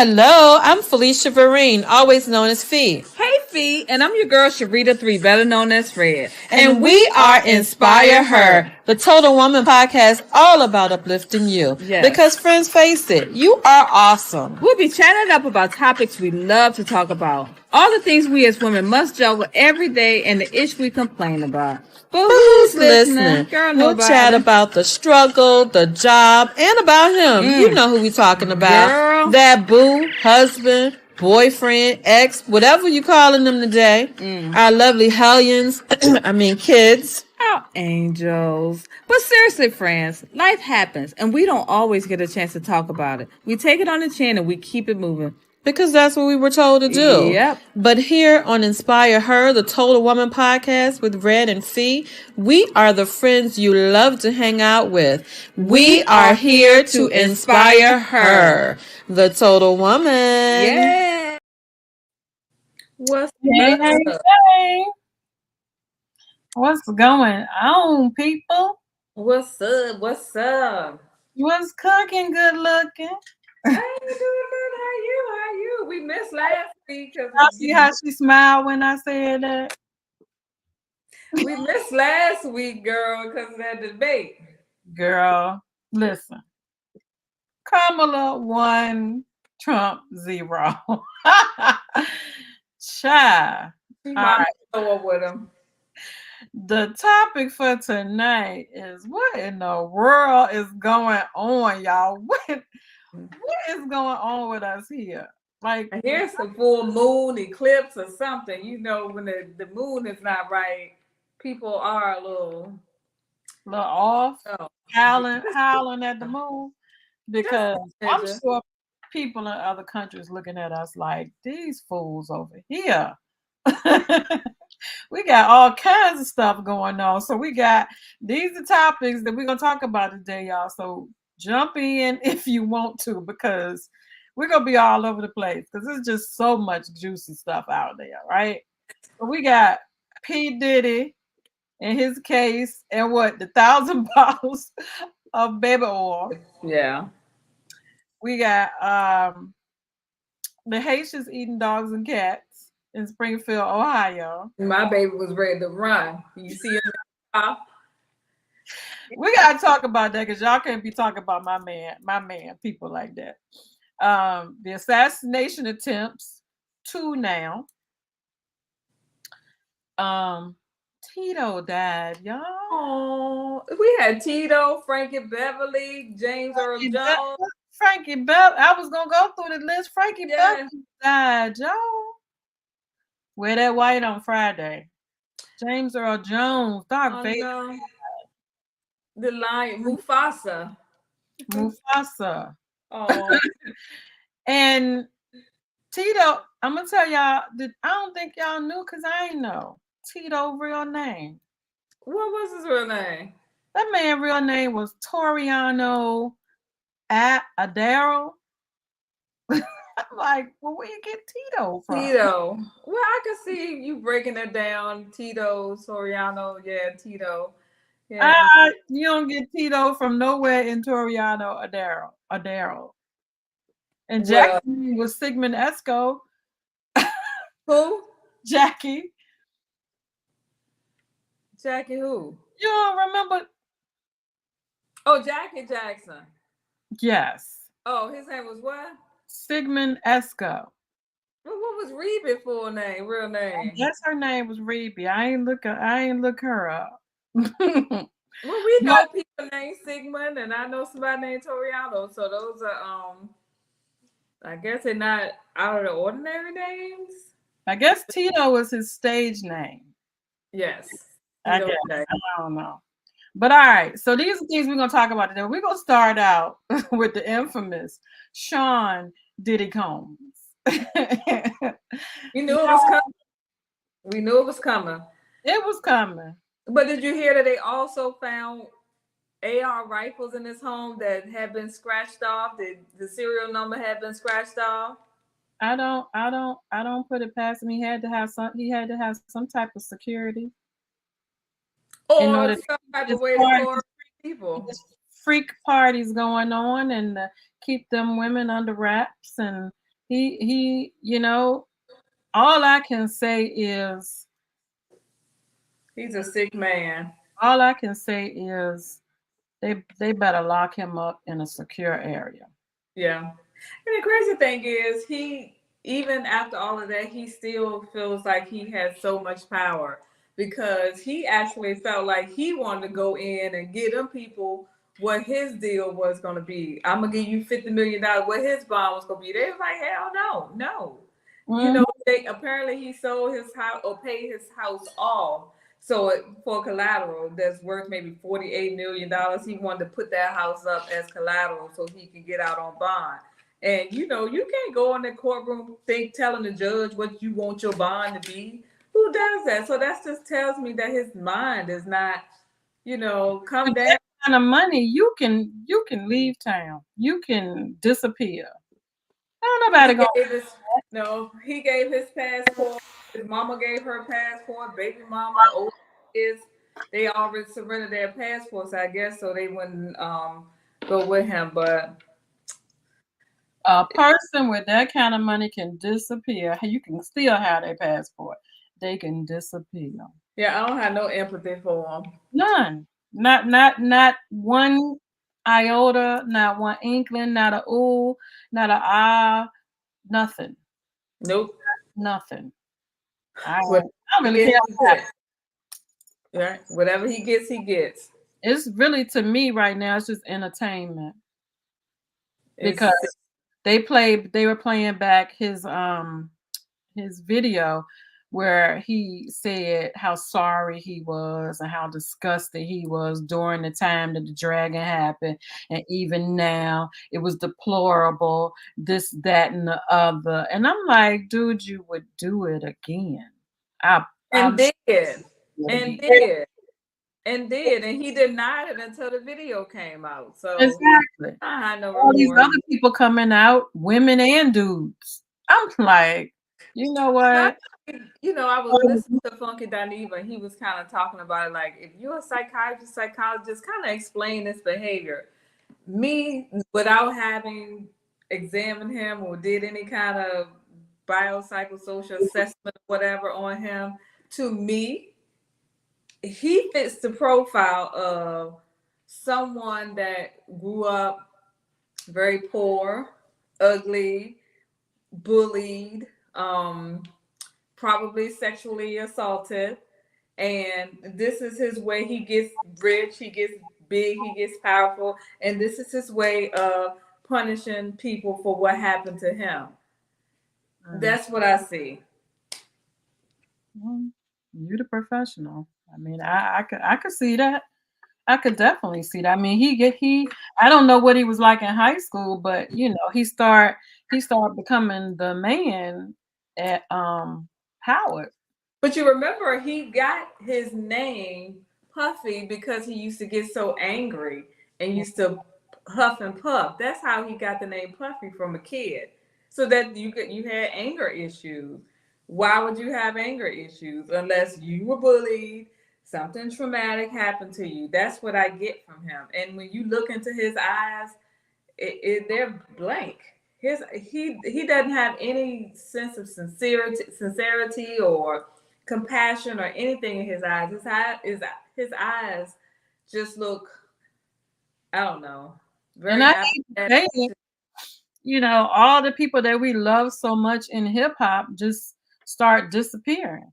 Hello, I'm Felicia Vereen, always known as Fee. Hey, Fee, and I'm your girl, Sharita 3, better known as Fred. And we are Inspire Her, the Total Woman podcast, all about uplifting you. Yes. Because, friends, face it, you are awesome. We'll be chatting up about topics we love to talk about. All the things we as women must juggle every day and the ish we complain about. But who's listening? Girl, we'll chat about the struggle, the job, and about him. You know who we talking about. Girl. That boo, husband, boyfriend, ex, whatever you calling them today. Our lovely hellions, kids. Our angels. But seriously, friends, life happens, and we don't always get a chance to talk about it. We take it on the chin and we keep it moving. Because that's what we were told to do. Yep. But here on Inspire Her, the Total Woman podcast with Red and Fee, we are the friends you love to hang out with. We are here to inspire her, the Total Woman. Yeah. What's Hey. What's going on, people? What's up? What's up? What's cooking? Good looking. How you doing? How you? We missed last week because see how she smiled when I said that. We missed last week, girl, because of that debate. Girl, listen. Kamala 1, Trump 0. Child. She might go up with him. The topic for tonight is what in the world is going on, y'all? What is going on with us here? Like, here's a full moon eclipse or something. You know, when the moon is not right, people are a little off, howling at the moon, because I'm sure people in other countries looking at us like, these fools over here. We got all kinds of stuff going on. So these are topics that we're going to talk about today, y'all. So jump in if you want to, because we're going to be all over the place because there's just so much juicy stuff out there, right? So we got P. Diddy in his case and the 1,000 bottles of baby oil. Yeah. We got the Haitians eating dogs and cats in Springfield, Ohio. My baby was ready to run. You see him? We gotta talk about that because y'all can't be talking about my man, people like that. The assassination attempts, 2 now. Tito died, y'all. Oh, we had Tito, Frankie Beverly, James Earl Jones. Frankie Beverly. I was gonna go through the list. Frankie Beverly died, y'all. Wear that white on Friday. James Earl Jones, Doc Vader. The lion, Mufasa. Oh. And Tito, I'm gonna tell y'all that I don't think y'all knew because I ain't know Tito's real name. What was his real name? That man's real name was Toriano Adaro. I'm like, well, where you get Tito from? Tito. Well, I can see you breaking it down. Tito, Soriano, Tito. Yeah. You don't get Tito from nowhere in Toriano Adaro. And Jackie was Sigmund Esco. Who? Jackie. Jackie who? You don't remember? Oh, Jackie Jackson. Yes. Oh, his name was what? Sigmund Esco. Well, what was Reeby's full name, real name? Yes, her name was Reeby. I ain't look her up. Well, we know people named Sigmund, and I know somebody named Toriano. So those are I guess they're not out of the ordinary names. I guess Tito was his stage name. Yes. I don't know. But all right, so these are things we're gonna talk about today. We're gonna start out with the infamous Sean Diddy Combs. We knew it was coming. We knew it was coming. It was coming. But did you hear that they also found AR rifles in his home that had been scratched off? The serial number had been scratched off. I don't put it past him. He had to have some type of security. Or some type of way to lure people. Freak parties going on and keep them women under wraps and he, all I can say is He's a sick man. all I can say is they better lock him up in a secure area. Yeah. And the crazy thing is, he, even after all of that, he still feels like he has so much power because he actually felt like he wanted to go in and get them people what his deal was going to be. I'm going to give you $50 million, what his bond was going to be. They was like, hell no, no. You know, they apparently he sold his house or paid his house off. So for collateral that's worth maybe $48 million, he wanted to put that house up as collateral so he can get out on bond. And you know, you can't go in the courtroom telling the judge what you want your bond to be. Who does that? So that just tells me that his mind is not, come down. That kind of money, you can leave town. You can disappear. Nobody go. No, he gave his passport. His mama gave her passport. Baby mama, old kids, they already surrendered their passports, I guess, so they wouldn't go with him. But a person with that kind of money can disappear. You can still have their passport. They can disappear. Yeah, I don't have no empathy for him. None. Not one iota. Not one inkling. Not a ooh. Not a ah. Nothing. Nope. Nothing. I really care about it. Right. Whatever he gets, he gets. It's really, to me right now, it's just entertainment. Because they were playing back his video where he said how sorry he was and how disgusted he was during the time that the dragon happened, and even now it was deplorable, this, that, and the other. And I'm like, dude, you would do it again. And he denied it until the video came out. So exactly, all these other people coming out, women and dudes. I'm like, you know what? I was listening to Funky Dineva, and he was kind of talking about it, like, if you're a psychologist, kind of explain this behavior. Me, without having examined him or did any kind of biopsychosocial assessment or whatever on him, to me, he fits the profile of someone that grew up very poor, ugly, bullied, probably sexually assaulted, and this is his way. He gets rich, he gets big, he gets powerful, and this is his way of punishing people for what happened to him. That's what I see. You're the professional. I mean, I could see that. I could definitely see that. I mean, I don't know what he was like in high school, but he started becoming the man at Howard. But you remember, he got his name Puffy because he used to get so angry and used to huff and puff. That's how he got the name Puffy from a kid. So that you had anger issues. Why would you have anger issues unless you were bullied? Something traumatic happened to you. That's what I get from him. And when you look into his eyes, they're blank. He doesn't have any sense of sincerity or compassion or anything in his eyes. His eyes just look, I don't know. Very all the people that we love so much in hip hop just start disappearing.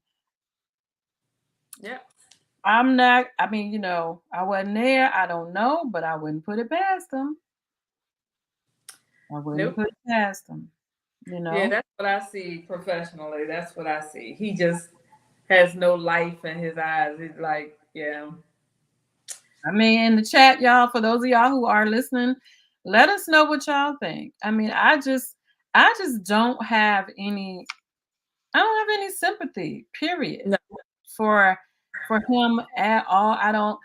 Yeah. I wasn't there. I don't know, but I wouldn't put it past them. I wouldn't put it past them. Yeah, that's what I see professionally. That's what I see. He just has no life in his eyes. He's like, yeah. I mean, in the chat, y'all, for those of y'all who are listening, let us know what y'all think. I mean, I just don't have any sympathy, period, for him at all. I don't,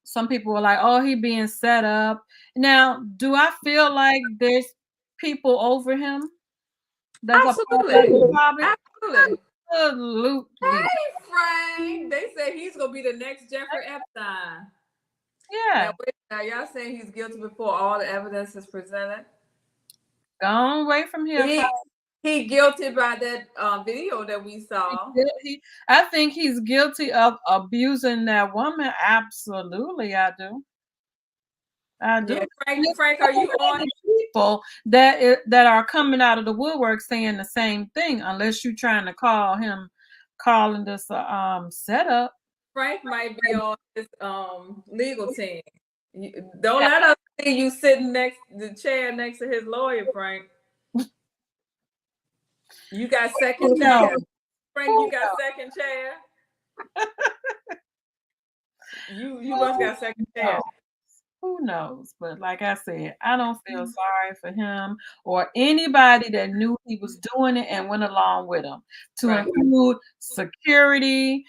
some people are like, oh, he being set up. Now, do I feel like there's people over him? Absolutely. Absolutely. Hey, Frank. They say he's gonna be the next Jeffrey Epstein. Yeah. Now, y'all saying he's guilty before all the evidence is presented? Gone away from here. He guilty by that video that we saw. I think he's guilty of abusing that woman. Absolutely, I do. I do. Yeah, Frank, are you on? People that are coming out of the woodwork saying the same thing, unless you're trying to calling this a setup. Frank might be on this legal team. Don't let us see you sitting the chair next to his lawyer, Frank. You got second chair. Frank, you got second chair. You must got second chair. Who knows? But like I said, I don't feel sorry for him or anybody that knew he was doing it and went along with him. To include security,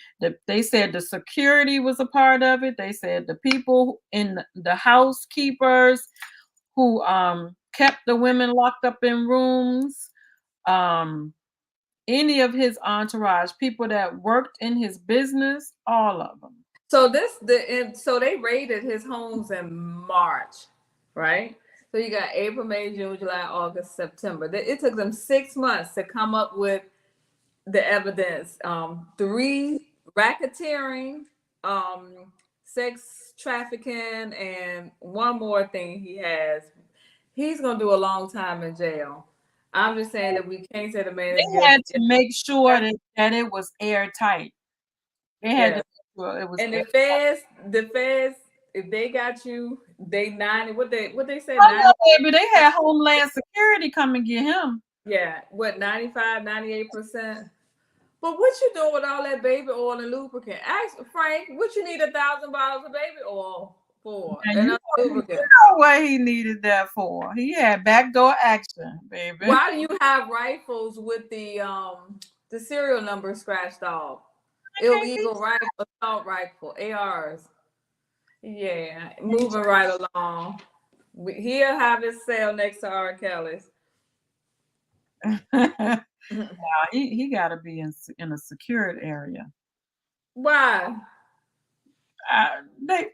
they said the security was a part of it. They said the people in the housekeepers who kept the women locked up in rooms, any of his entourage, people that worked in his business, all of them. So so they raided his homes in March, right? So you got April, May, June, July, August, September. It took them 6 months to come up with the evidence. 3 racketeering, sex trafficking, and one more thing he has. He's gonna do a long time in jail. I'm just saying that we can't say the man is guilty. They had to make sure that it was airtight. They had to. It was, and the feds, if they got you, they 90. What they said? Oh, baby, they had Homeland Security come and get him. Yeah, what 95, 98%. But what you doing with all that baby oil and lubricant? Ask Frank, what you need 1,000 bottles of baby oil for? And lubricant. You know what he needed that for? He had backdoor action, baby. Why do you have rifles with the serial number scratched off? Illegal rifle, assault rifle, ARs. Yeah, moving right along. He'll have his cell next to R. Kelly's. He got to be in a secured area. Why? That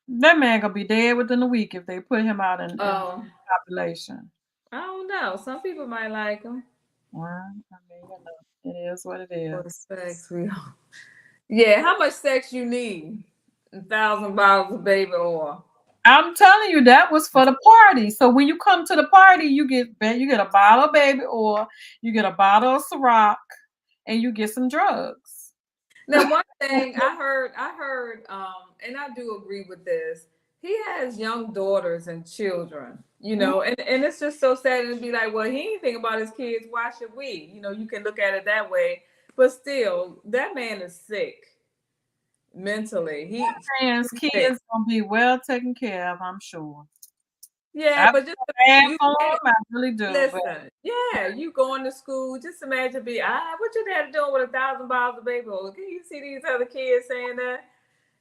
man gonna be dead within a week if they put him out in population. I don't know. Some people might like him. Well, I mean, it is what it is. Sex, yeah, how much sex you need? 1,000 bottles of baby oil. I'm telling you, that was for the party. So when you come to the party, you get a bottle of baby oil, you get a bottle of Ciroc, and you get some drugs. Now, one thing I heard, and I do agree with this. He has young daughters and children, and it's just so sad to be like, well, he ain't thinking about his kids. Why should we? You can look at it that way, but still, that man is sick mentally. His kids gonna be well taken care of, I'm sure. Yeah, but just I really do. Listen, you going to school. Just imagine what your dad doing with 1,000 bottles of baby oil? Can you see these other kids saying that?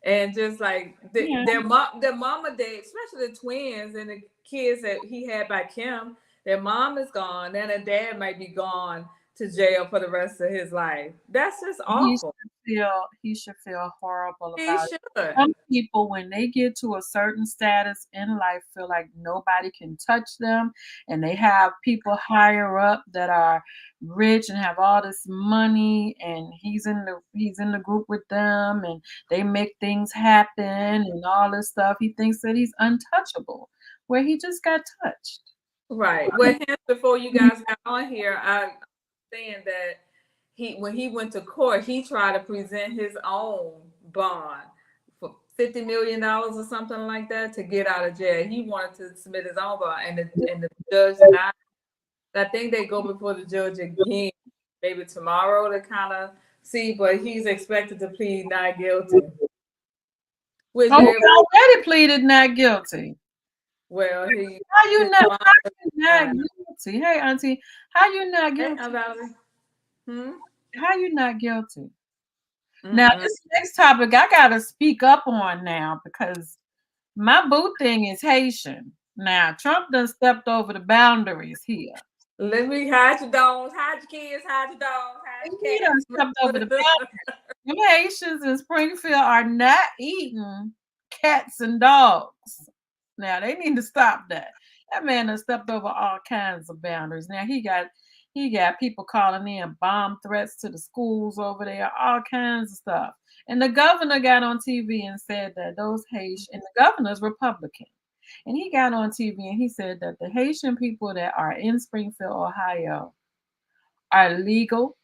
And just like their mama date, especially the twins and the kids that he had by Kim, their mom is gone, and their dad might be gone to jail for the rest of his life. That's just awful. He should feel horrible about it. Some people, when they get to a certain status in life, feel like nobody can touch them, and they have people higher up that are rich and have all this money, and he's in the group with them, and they make things happen and all this stuff. He thinks that he's untouchable, where he just got touched. Right. Well, before you guys got on here, I saying that when he went to court, he tried to present his own bond for $50 million or something like that to get out of jail. He wanted to submit his own bond, and the judge denied. I think they go before the judge again, maybe tomorrow, to kind of see. But he's expected to plead not guilty. He already pleaded not guilty. Well, how you not guilty? Hey, Auntie, how you not guilty? How you not guilty? Mm-hmm. Now, this next topic I gotta speak up on now, because my boo thing is Haitian. Now, Trump done stepped over the boundaries here. Let me hide your dogs, hide your kids, hide your dogs, hide your cats. He done stepped over the boundaries. Them Haitians in Springfield are not eating cats and dogs. Now, they need to stop that. That man has stepped over all kinds of boundaries. Now he got people calling in bomb threats to the schools over there, all kinds of stuff. And the governor got on TV and said that those Haitian, and the governor's Republican, and he got on TV and he said that the Haitian people that are in Springfield, Ohio, are legal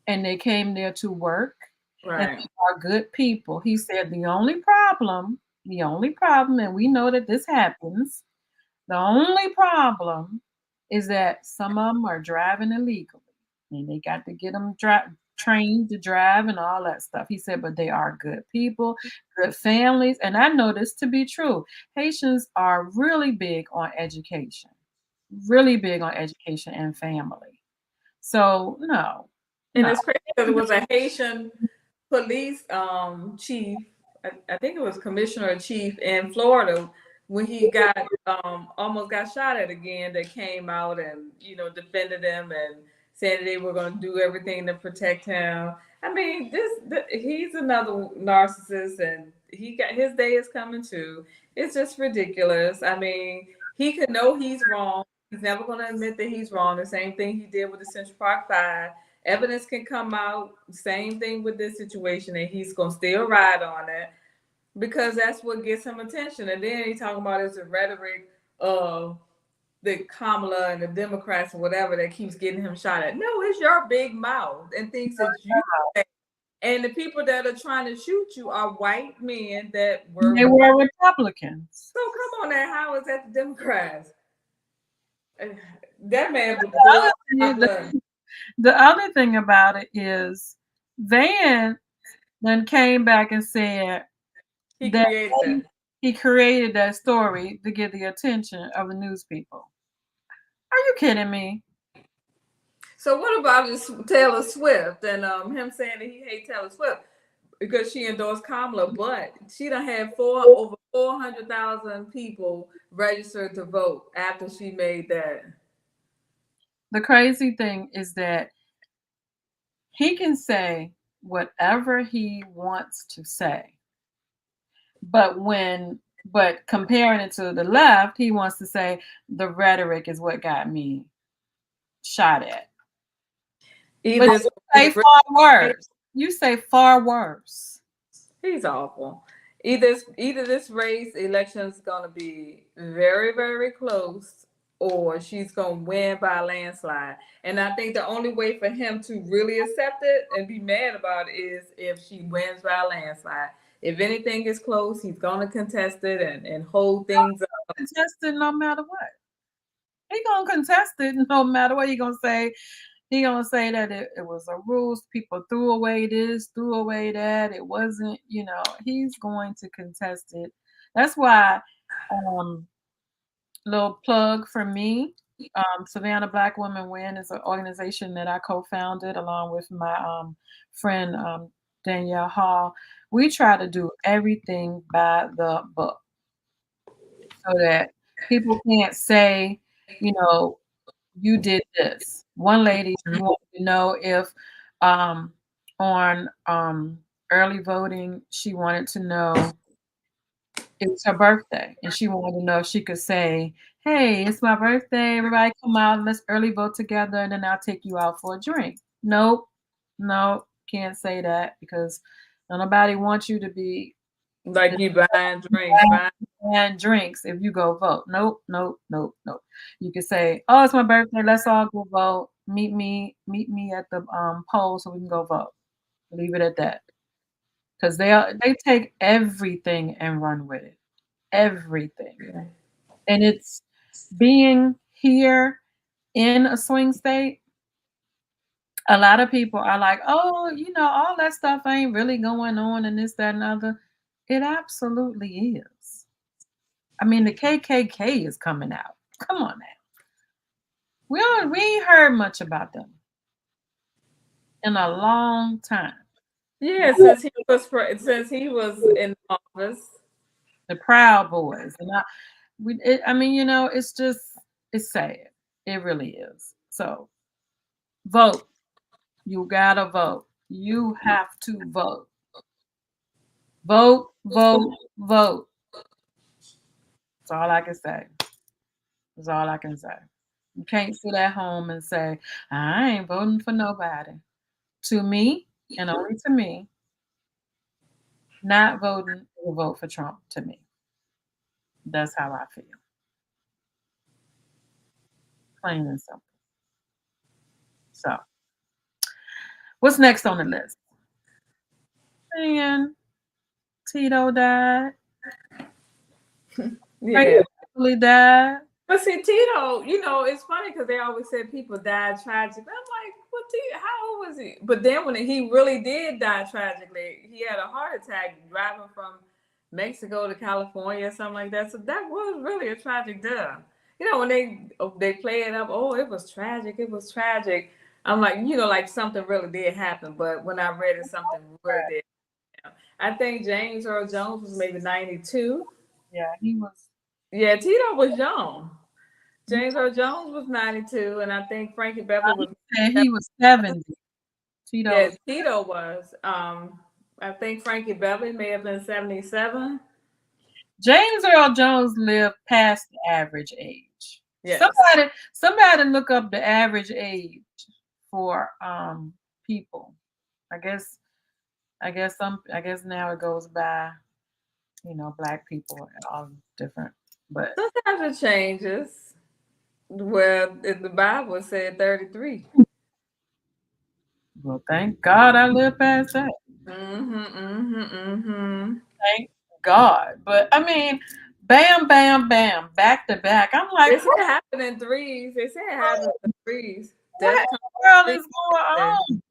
and they came there to work and Right. they are good people. He said the only problem, and we know that this happens, the only problem is that some of them are driving illegally and they got to get them trained to drive and all that stuff. He said, but they are good people, good families. And I know this to be true. Haitians are really big on education and family. So, no, And no. it's crazy because it was a Haitian police chief. I think it was commissioner or chief in Florida when he got almost got shot at again. That came out and defended him and said they were going to do everything to protect him. I mean, he's another narcissist, and he got his day is coming too. It's just ridiculous. I mean, he could know he's wrong. He's never going to admit that he's wrong. The same thing he did with the Central Park Five. Evidence can come out. Same thing with this situation, and he's gonna still ride on it because that's what gets him attention. And then he's talking about it's the rhetoric of the Kamala and the Democrats or whatever that keeps getting him shot at. No, it's your big mouth and things that you say. And the people that are trying to shoot you are white men that were Republicans. So come on now, how is that the Democrats? That man the other thing about it is Van then came back and said he created that story to get the attention of the news people. Are you kidding me? So what about this Taylor Swift and him saying that he hates Taylor Swift because she endorsed Kamala, but she done had over 400,000 people registered to vote after she made that. The crazy thing is that he can say whatever he wants to say. But comparing it to the left, he wants to say the rhetoric is what got me shot at. But you say far worse. You say far worse. He's awful. Either this election is going to be very, very close, or she's going to win by a landslide. And I think the only way for him to really accept it and be mad about it is if she wins by a landslide. If anything is close, he's going to contest it and hold things up. Contest it no matter what. He's going to contest it no matter what. He's going to say that it was a rules. People threw away this, threw away that. It wasn't, he's going to contest it. That's why, little plug for me, Savannah Black Women Win is an organization that I co-founded along with my friend Danielle Hall. We try to do everything by the book so that people can't say, you did this. One lady wanted to know if on early voting, she wanted to know it was her birthday, and she wanted to know if she could say, hey, it's my birthday, everybody come out, let's early vote together, and then I'll take you out for a drink. Nope, can't say that because nobody wants you to be like you buying drinks if you go vote. Nope. You can say, oh, it's my birthday, let's all go vote. Meet me at the poll so we can go vote. Leave it at that. Because they take everything and run with it. Everything. And it's being here in a swing state. A lot of people are like, oh, all that stuff ain't really going on and this, that, and other. It absolutely is. I mean, the KKK is coming out. Come on now. We ain't heard much about them in a long time. Yeah, since he was in office. The Proud Boys. And it's sad. It really is. So vote. You gotta vote. You have to vote. Vote. That's all I can say. That's all I can say. You can't sit at home and say, I ain't voting for nobody. To me, and only to me, not voting will vote for Trump to me. That's how I feel. Plain and simple. So, what's next on the list? And Tito died. Yeah. Frankie died. But see, Tito, it's funny because they always said people died tragically. I'm like, what? How old was he? But then when he really did die tragically, he had a heart attack driving from Mexico to California or something like that. So that was really a tragic death. When they play it up, oh, it was tragic. It was tragic. I'm like, like something really did happen. But when I read it, something really did happen. I think James Earl Jones was maybe 92. Yeah, he was. Yeah, Tito was young. James Earl Jones was 92, and I think Frankie Beverly was. He was 70. Tito. Yeah, Tito was. I think Frankie Beverly may have been 77. James Earl Jones lived past the average age. Yes. Somebody look up the average age for people. I guess now it goes by, Black people and all different. But sometimes it changes. Well, the Bible said 33. Well, thank God I lived past that. Thank God. But I mean, bam, bam, bam, back to back. I'm like, they said it happened in threes. They said it happened in threes. What the world is going on?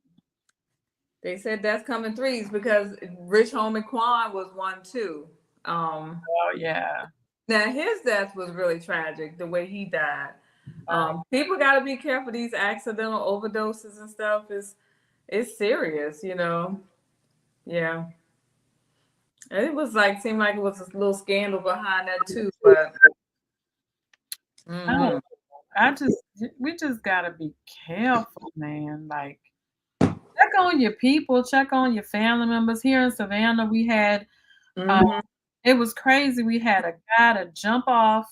They said that's coming threes because Rich Homie Quan was one too. Oh yeah. Now his death was really tragic, the way he died. People got to be careful. These accidental overdoses and stuff it's serious, Yeah. And it was seemed like it was a little scandal behind that too, but we just gotta be careful, man. Like, check on your people, check on your family members. Here in Savannah, we had it was crazy. We had a guy to jump off,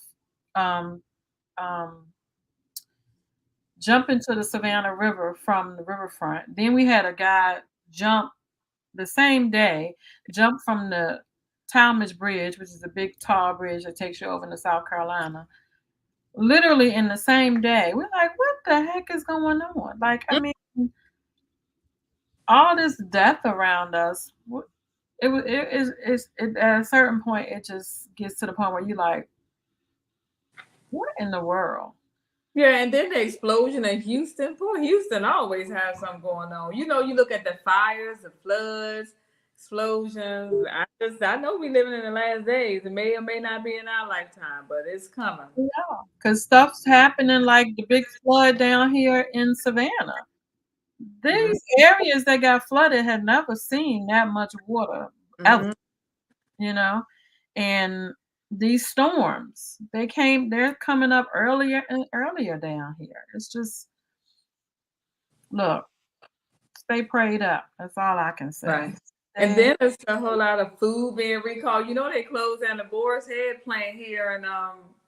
jump into the Savannah River from the riverfront. Then we had a guy jump the same day, jump from the Talmadge Bridge, which is a big tall bridge that takes you over into South Carolina. Literally in the same day. We're like, what the heck is going on? Like, I mean, all this death around us. At a certain point, it just gets to the point where you're like, what in the world? Yeah, and then the explosion in Houston. Boy, Houston always has something going on. You look at the fires, the floods, explosions. I know we living in the last days. It may or may not be in our lifetime, but it's coming. Yeah, because stuff's happening, like the big flood down here in Savannah. These areas that got flooded had never seen that much water ever, and these storms, they're coming up earlier and earlier down here. It's just, look, stay prayed up. That's all I can say. Right. And then there's a whole lot of food being recalled. They closed down the Boar's Head plant here in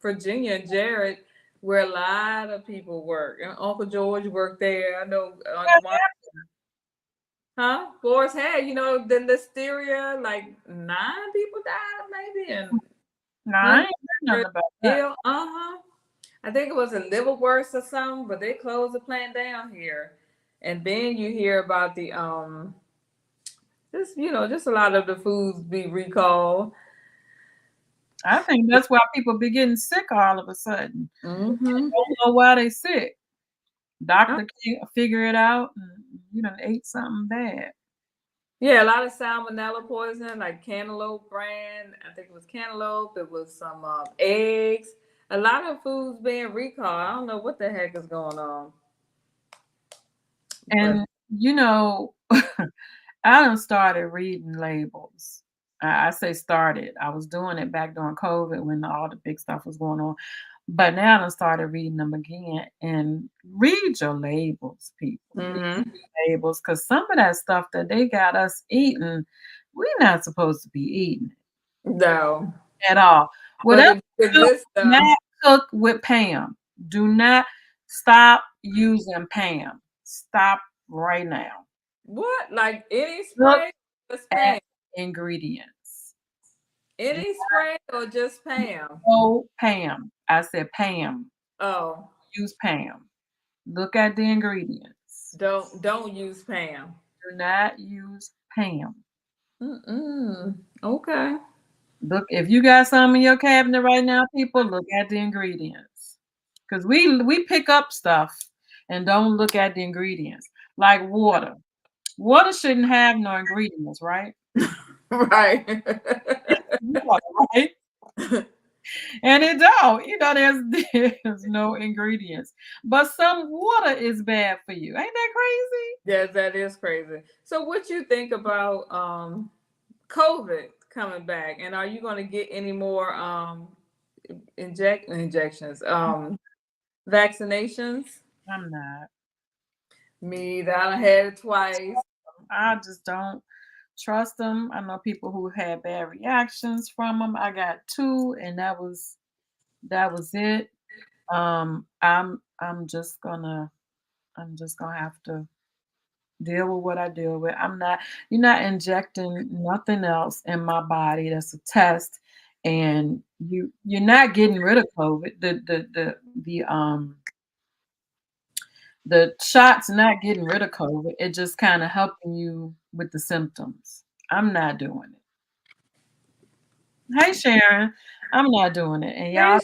Virginia and Jared, where a lot of people work. And Uncle George worked there. I know. Boar's Head, the listeria, 9 people died maybe. And 9? Nothing about that. I think it was in Liverworth or something, but they closed the plant down here. And then you hear about the just a lot of the foods be recalled. I think that's why people be getting sick all of a sudden. They don't know why they sick. Doctor can't figure it out, and ate something bad. Yeah, a lot of salmonella poisoning, like Cantaloupe brand. I think it was Cantaloupe. It was some eggs. A lot of foods being recalled. I don't know what the heck is going on. And I done started reading labels. I say started. I was doing it back during COVID when all the big stuff was going on. But now I done started reading them again. And read your labels, people. Read labels, because some of that stuff that they got us eating, we're not supposed to be eating. No. At all. Whatever Cook with Pam. Do not stop using Pam. Stop right now. What? Like any Look spray? Just at Pam. ingredients. Any spray or just Pam? Oh, Pam. I said Pam. Oh, Use Pam. Look at the ingredients. don't use Pam. Do not use Pam. Okay. Look, if you got some in your cabinet right now, people, look at the ingredients. Because we pick up stuff and don't look at the ingredients. Like water. Water shouldn't have no ingredients, right? Right. Water, right? And it don't. There's no ingredients. But some water is bad for you. Ain't that crazy? Yes, that is crazy. So what you think about COVID coming back? And are you going to get any more injections, vaccinations? I'm not. Me, that I had it twice. I just don't trust them. I know people who had bad reactions from them. I got 2, and that was it. I'm just gonna have to deal with what I deal with. You're not injecting nothing else in my body. That's a test, and you're not getting rid of COVID. The shot's not getting rid of COVID. It's just kind of helping you with the symptoms. I'm not doing it. Hey Sharon, I'm not doing it. And y'all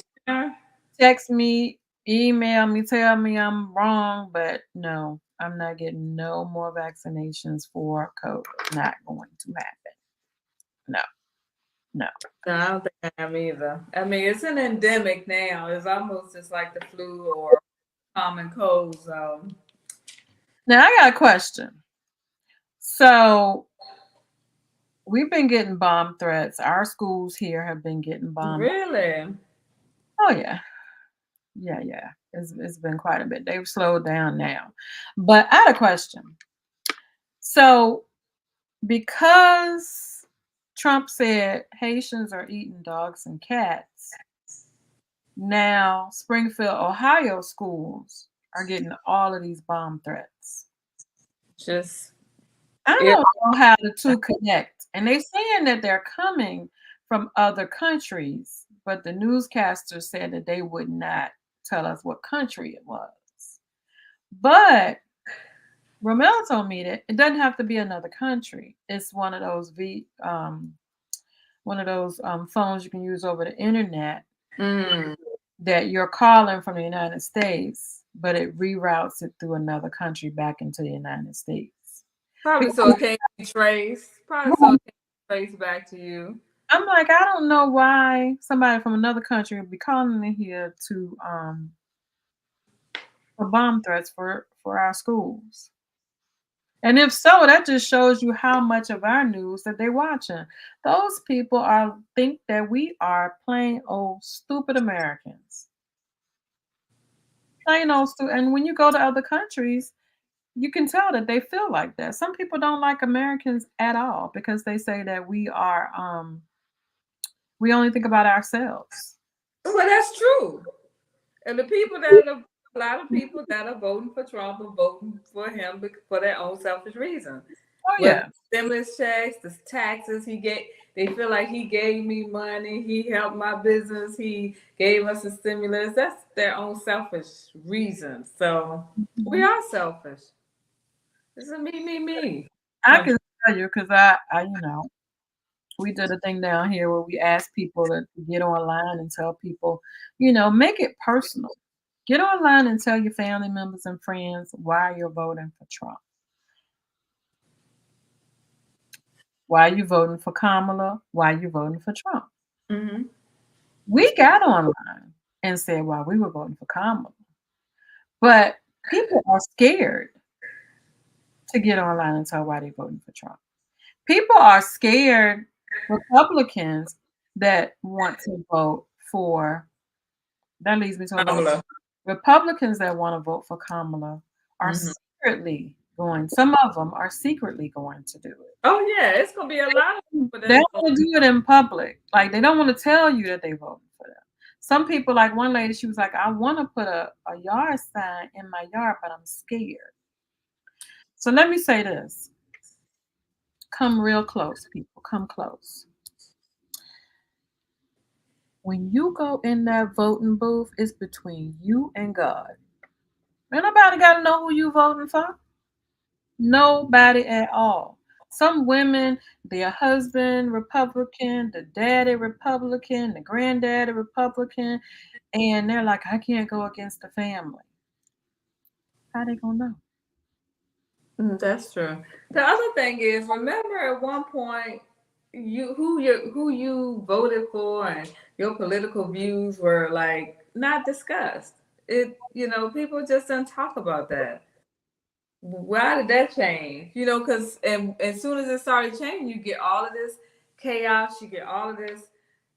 text me, email me, tell me I'm wrong, but no, I'm not getting no more vaccinations for COVID. Not going to happen. No. I don't think I am either. I mean, it's an endemic now. It's almost just like the flu or common cold. So Now I got a question. So we've been getting bomb threats. Our schools here have been getting bombed. really? Oh yeah. Yeah. It's been quite a bit. They've slowed down now. But I had a question. So because Trump said Haitians are eating dogs and cats, now Springfield, Ohio schools are getting all of these bomb threats. Just I don't know how the two connect. And they're saying that they're coming from other countries, but the newscaster said that they would not tell us what country it was. But Romel told me that it doesn't have to be another country. It's one of those phones you can use over the internet that you're calling from the United States, but it reroutes it through another country back into the United States. Probably so it can't be traced. Probably so it can't be traced back to you. I'm like, I don't know why somebody from another country would be calling in here to for bomb threats for our schools. And if so, that just shows you how much of our news that they're watching. Those people think that we are plain old stupid Americans. Plain old stupid. And when you go to other countries, you can tell that they feel like that. Some people don't like Americans at all because they say that we only think about ourselves. Well, that's true. And a lot of people that are voting for Trump are voting for him for their own selfish reasons. Oh yeah. Stimulus checks, the taxes they feel like he gave me money, he helped my business, he gave us a stimulus. That's their own selfish reasons. So we are selfish. This is me. I can tell you because I we did a thing down here where we asked people to get online and tell people, make it personal. Get online and tell your family members and friends why you're voting for Trump. Why you voting for Kamala? Why you voting for Trump? Mm-hmm. We got online and said why we were voting for Kamala. But people are scared to get online and tell why they're voting for Trump. People are scared, Republicans that want to vote for, that leads me to Kamala. Republicans that want to vote for Kamala are secretly going, some of them are secretly going to do it. Oh yeah, it's going to be a lot of people They don't want to do it in public. Like they don't want to tell you that they voted for them. Some people, like one lady, she was like, I want to put a yard sign in my yard, but I'm scared. So let me say this. Come real close, people. Come close. When you go in that voting booth, it's between you and God. Ain't nobody got to know who you voting for. Nobody at all. Some women, their husband Republican, the daddy Republican, the granddaddy Republican, and they're like, I can't go against the family. How they gonna know? That's true. The other thing is, remember at one point, who you voted for and your political views were like not discussed. People just don't talk about that. Why did that change? Because and as soon as it started changing, you get all of this chaos. You get all of this.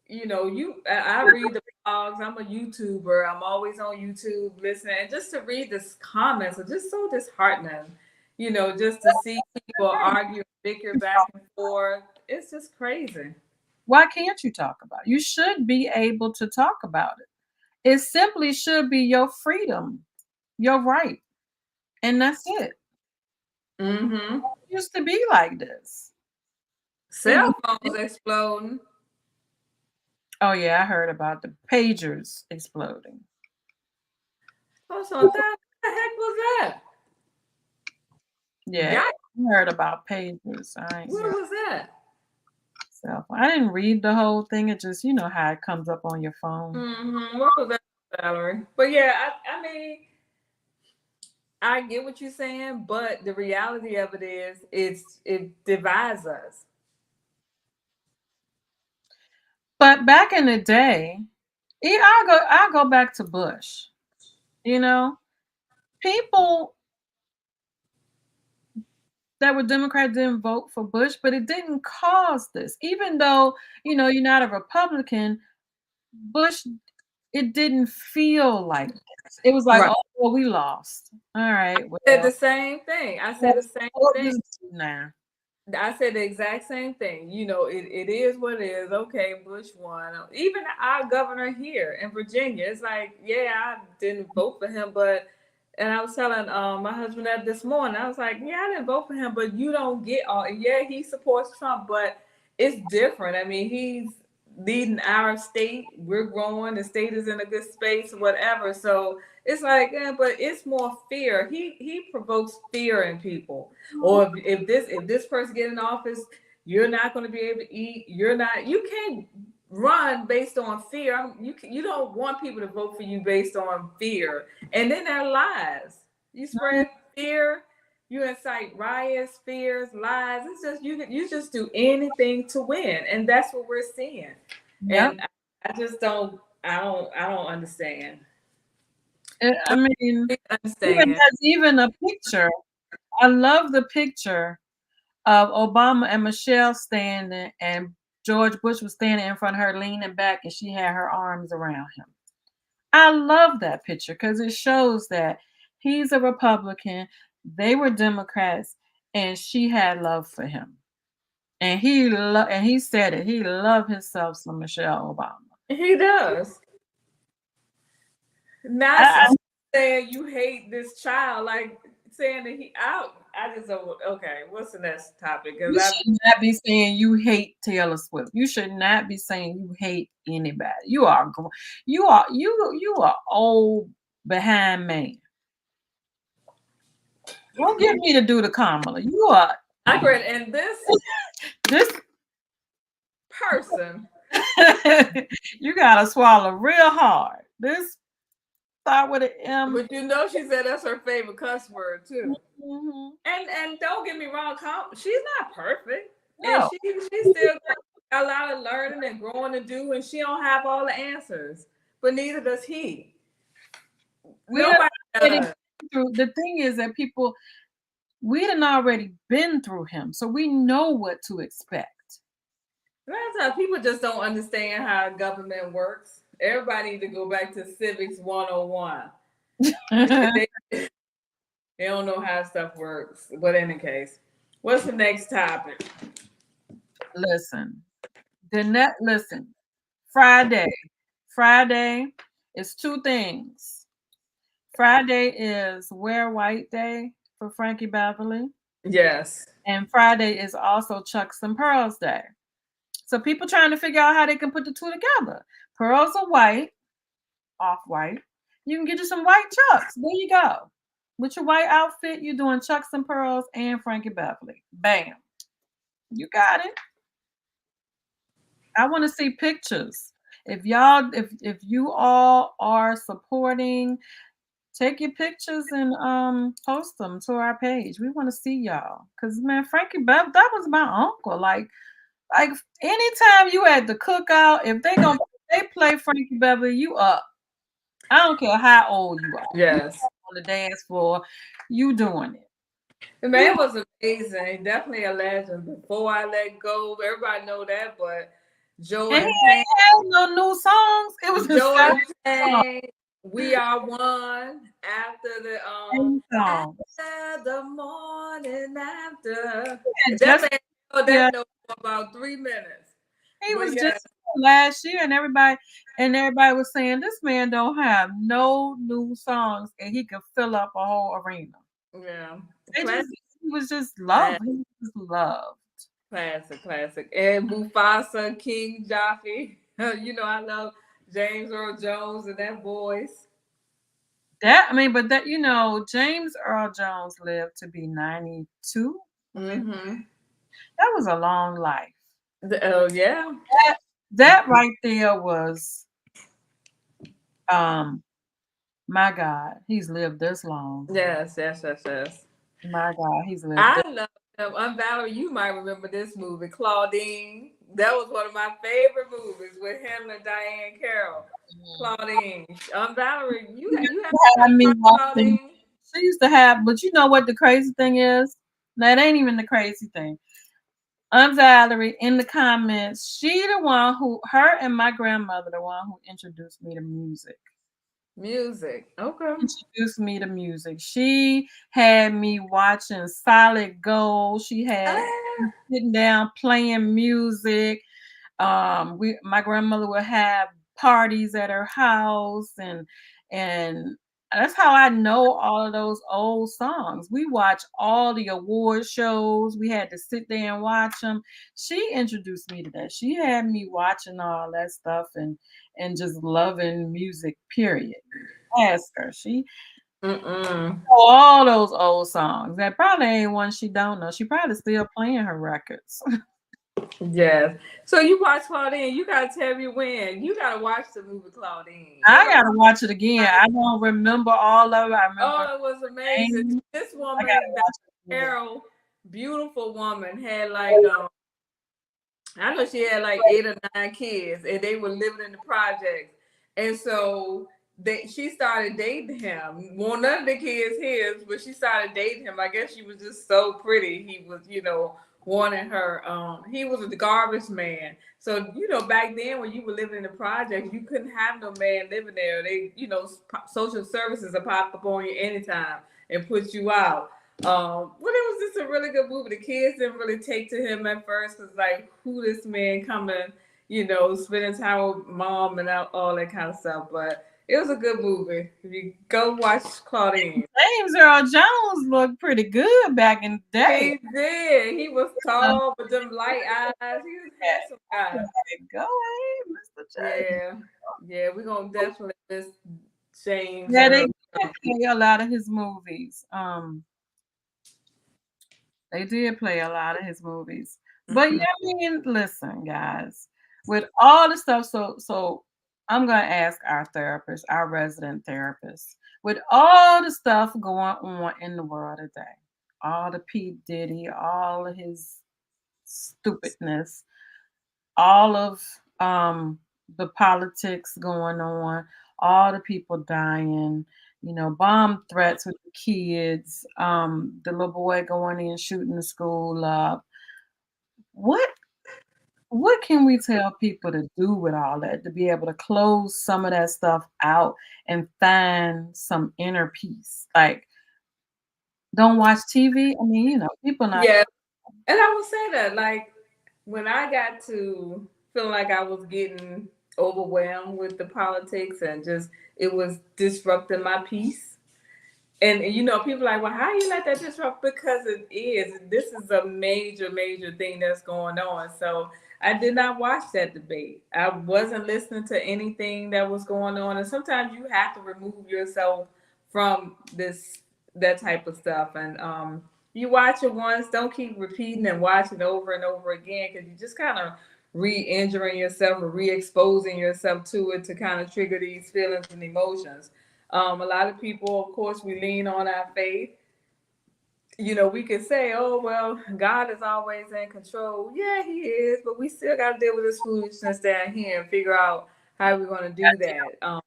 I read the blogs. I'm a YouTuber. I'm always on YouTube listening, and just to read this comments are just so disheartening. Just to see people argue, bicker back and forth. It's just crazy. Why can't you talk about it? You should be able to talk about it. It simply should be your freedom, your right. And that's it. Mm-hmm. It used to be like this. Cell phones exploding. Oh yeah, I heard about the pagers exploding. Oh, so what the heck was that? Yeah, I heard about pagers. What was that? So I didn't read the whole thing. It just, how it comes up on your phone. Mm-hmm. What was that, Valerie? But yeah, I mean, I get what you're saying, but the reality of it is, it divides us. But back in the day, I'll go back to Bush. People that were Democrats didn't vote for Bush, but it didn't cause this. Even though, you're not a Republican, Bush, it didn't feel like this. It was like, Right. oh, well, we lost. All right. I said the same thing. I said the same thing. Nah. I said the exact same thing. It is what it is. Okay, Bush won. Even our governor here in Virginia, it's like, yeah, I didn't vote for him, and I was telling my husband that this morning. I was like, yeah, I didn't vote for him, but you don't get all. Yeah, he supports Trump, but it's different. I mean, he's leading our state. We're growing. The state is in a good space, whatever. So it's like, yeah, but it's more fear. He provokes fear in people. Or if this person get in office, you're not going to be able to eat. You can't run based on fear. You don't want people to vote for you based on fear. And then there are lies. You spread fear. You incite riots, fears, lies. It's just you just do anything to win, and that's what we're seeing. Yep. And I just don't. I don't understand. I mean, even a picture. I love the picture of Obama and Michelle standing, and George Bush was standing in front of her, leaning back, and she had her arms around him. I love that picture because it shows that he's a Republican, they were Democrats, and she had love for him. And he said it. He loved himself some Michelle Obama. He does. Not saying you hate this child, like saying that he out. I just don't. Okay, what's the next topic? You should not be saying you hate Taylor Swift. You should not be saying you hate anybody. You are old behind man. Don't get me to do the Kamala. You are. And this person, you gotta swallow real hard. This start with an M. But she said that's her favorite cuss word too. Mm-hmm. And don't get me wrong, she's not perfect. No. And she's still got a lot of learning and growing to do, and she don't have all the answers. But neither does he. Nobody does. The thing is that we done already been through him, so we know what to expect. That's how people just don't understand how government works. Everybody need to go back to Civics 101. They don't know how stuff works. But in any case, what's the next topic? Listen. Friday, Friday is two things. Friday is Wear White Day for Frankie Beverly, Yes. and Friday is also Chucks and Pearls Day. So people trying to figure out how they can put the two together. Pearls are white, off white. You can get you some white chucks. There you go. With your white outfit, you're doing Chucks and Pearls and Frankie Beverly. Bam. You got it. I want to see pictures. If y'all, if you all are supporting, take your pictures and post them to our page. We want to see y'all. Cause man, Frankie Bev, that was my uncle. Like anytime you at the cookout, if they play Frankie Beverly, you up. I don't care how old you are. Yes. On the dance floor, you doing it. The man was amazing. Definitely a legend. Before I Let Go, everybody know that, but Joe And and he ain't had no new songs. It was the Joe and same song. Pain, We Are One, after the Same song. after the morning after. And That just man held yeah, that note for about 3 minutes. he But was yeah, just last year, and everybody was saying this man don't have no new songs, and he could fill up a whole arena. yeah. He was just love. He was just love. Classic. And Mufasa, King Joffrey. You know, I love James Earl Jones and that voice. But James Earl Jones lived to be 92. Mm-hmm. That was a long life. Oh yeah. That right there was, my God, he's lived this long. Yes. My God, he's lived. I love him. Valerie, you might remember this movie, Claudine. That was one of my favorite movies with him and Diane Carroll. Claudine. Valerie, you have Claudine. She used to have, but you know what the crazy thing is? That ain't even the crazy thing. Valerie in the comments, her and my grandmother, the one who introduced me to music. Okay. Introduced me to music. She had me watching Solid Gold. She had sitting down playing music. My grandmother would have parties at her house, and that's how I know all of those old songs. We watch all the award shows. We had to sit there and watch them. She introduced me to that. She had me watching all that stuff and just loving music, period. Ask her. She all those old songs. That probably ain't one she don't know. She probably still playing her records. Yes. So you watch Claudine. You gotta tell me when. You gotta watch the movie Claudine. I gotta watch it again. I don't remember all of it. I remember. Oh, it was amazing. This woman, Carol, beautiful woman, had like I know she had like 8 or 9 kids, and they were living in the projects. And so she started dating him. Well, none of the kids his, but she started dating him. I guess she was just so pretty. He was, wanting her. He was a garbage man. So, back then when you were living in the projects, you couldn't have no man living there. They, social services will pop up on you anytime and put you out. Well, it was just a really good movie. The kids didn't really take to him at first because, like, who this man coming, spending time with mom and all that kind of stuff. But it was a good movie. If you go watch Claudine. James Earl Jones looked pretty good back in the day. He did. He was tall with them light eyes. He was a handsome guy. Go ahead, Mr. James. Yeah. We're gonna definitely miss James. Yeah, they play a lot of his movies. They did play a lot of his movies. But listen, guys, with all the stuff, so I'm gonna ask our therapist, our resident therapist, with all the stuff going on in the world today, all the P. Diddy, all of his stupidness, all of the politics going on, all the people dying, bomb threats with the kids, the little boy going in shooting the school up. What can we tell people to do with all that, to be able to close some of that stuff out and find some inner peace? Like, don't watch TV. I mean, people not. Yeah, and I would say that, like, when I got to feel like I was getting overwhelmed with the politics, and just it was disrupting my peace. And you know, people are like, well, how you let that disrupt? Because it is. This is a major, major thing that's going on. So I did not watch that debate. I wasn't listening to anything that was going on. And sometimes you have to remove yourself from that type of stuff. And you watch it once, don't keep repeating and watching over and over again, because you just kind of re-injuring yourself or re-exposing yourself to it to kind of trigger these feelings and emotions. A lot of people, of course, we lean on our faith. You know, we could say, oh, well, God is always in control. Yeah, he is, but we still got to deal with this foolishness down here and figure out how we're going to do that.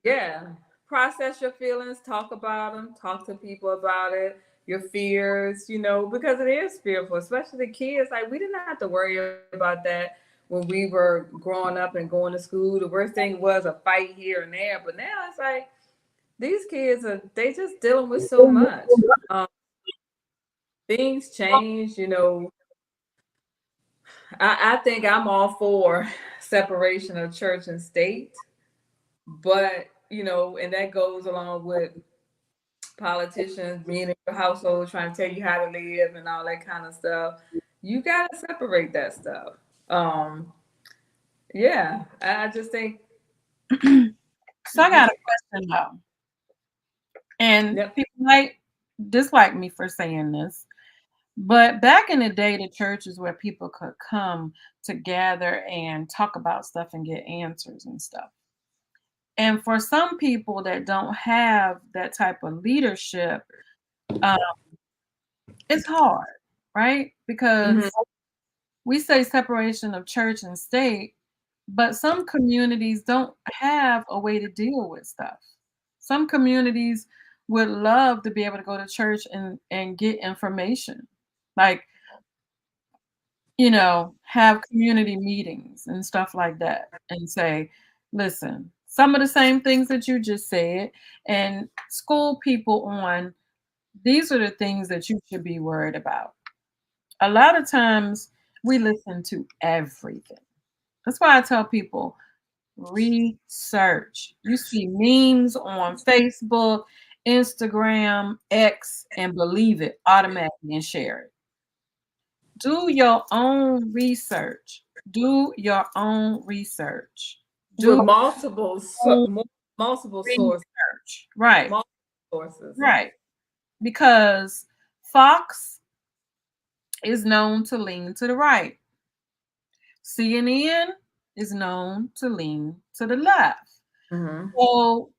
Yeah, process your feelings, talk about them, talk to people about it, your fears, you know, because it is fearful, especially the kids. Like, we didn't have to worry about that when we were growing up and going to school. The worst thing was a fight here and there, but now it's like these kids they just dealing with so much. Um, Things change, you know. I think I'm all for separation of church and state, but you know, and that goes along with politicians being in your household trying to tell you how to live and all that kind of stuff. You gotta separate that stuff. Um, yeah, I just think. So I got a question though, and Yep. people might dislike me for saying this, but back in the day, the church is where people could come together and talk about stuff and get answers and stuff. And for some people that don't have that type of leadership, um, it's hard, right? Because Mhm. we say separation of church and state, but some communities don't have a way to deal with stuff. Some communities would love to be able to go to church and get information. Like, you know, have community meetings and stuff like that and say, listen, some of the same things that you just said, and school people on these are the things that you should be worried about. A lot of times we listen to everything. That's why I tell people research. You see memes on Facebook, Instagram, X, and believe it automatically and share it. Do your own research. Do your own research. With Do your own multiple sources, research. Right, multiple sources. right. Because Fox is known to lean to the right. CNN is known to lean to the left. Mm-hmm. So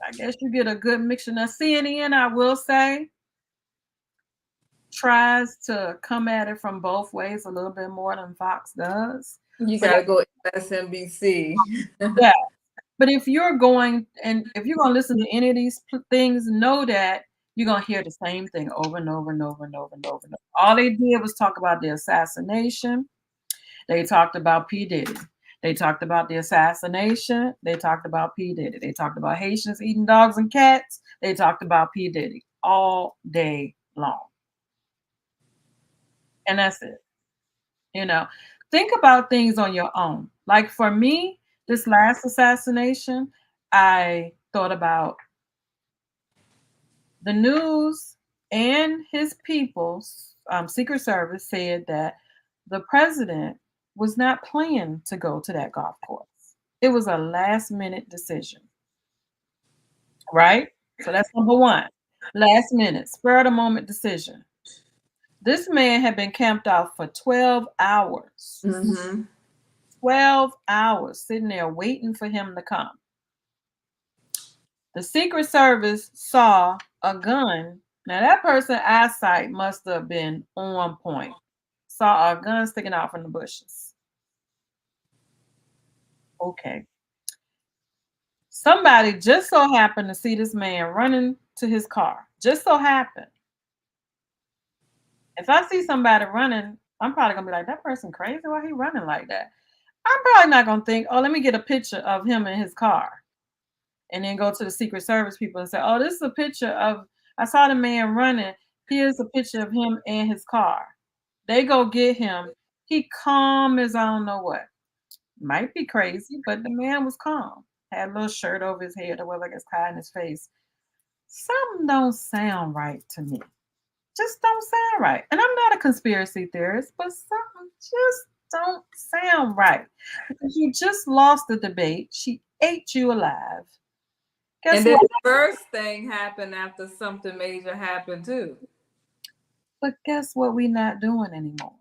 I guess you get a good mixture. Now, CNN, I will say, tries to come at it from both ways a little bit more than Fox does. You But gotta go MSNBC. yeah, but if you're going to listen to any of these things, know that you're gonna hear the same thing over and over and over and over and over and over. All they did was talk about the assassination. They talked about P. Diddy. They talked about the assassination. They talked about P. Diddy. They talked about Haitians eating dogs and cats. They talked about P. Diddy all day long. And that's it. You know, think about things on your own. Like for me, this last assassination, I thought about the news and his people's Secret Service said that the president was not planning to go to that golf course. It was a last minute decision, right? So that's number one. Last minute, spur of the moment decision. This man had been camped out for 12 hours. Mm-hmm. 12 hours sitting there waiting for him to come. The Secret Service saw a gun. Now that person's eyesight must have been on point. Saw a gun sticking out from the bushes. Okay. Somebody just so happened to see this man running to his car. Just so happened. If I see somebody running, I'm probably gonna be like, that person crazy? Why he running like that? I'm probably not gonna think, oh, let me get a picture of him in his car. And then go to the Secret Service people and say, oh, this is a picture of, I saw the man running. Here's a picture of him in his car. They go get him. He calm as I don't know what. Might be crazy, but the man was calm. Had a little shirt over his head or whatever, I guess, tie in his face. Something don't sound right to me. Just don't sound right. And I'm not a conspiracy theorist, but something just don't sound right. Because you just lost the debate. She ate you alive. Guess And then what? the first thing happened after something major happened too. But guess what we're not doing anymore?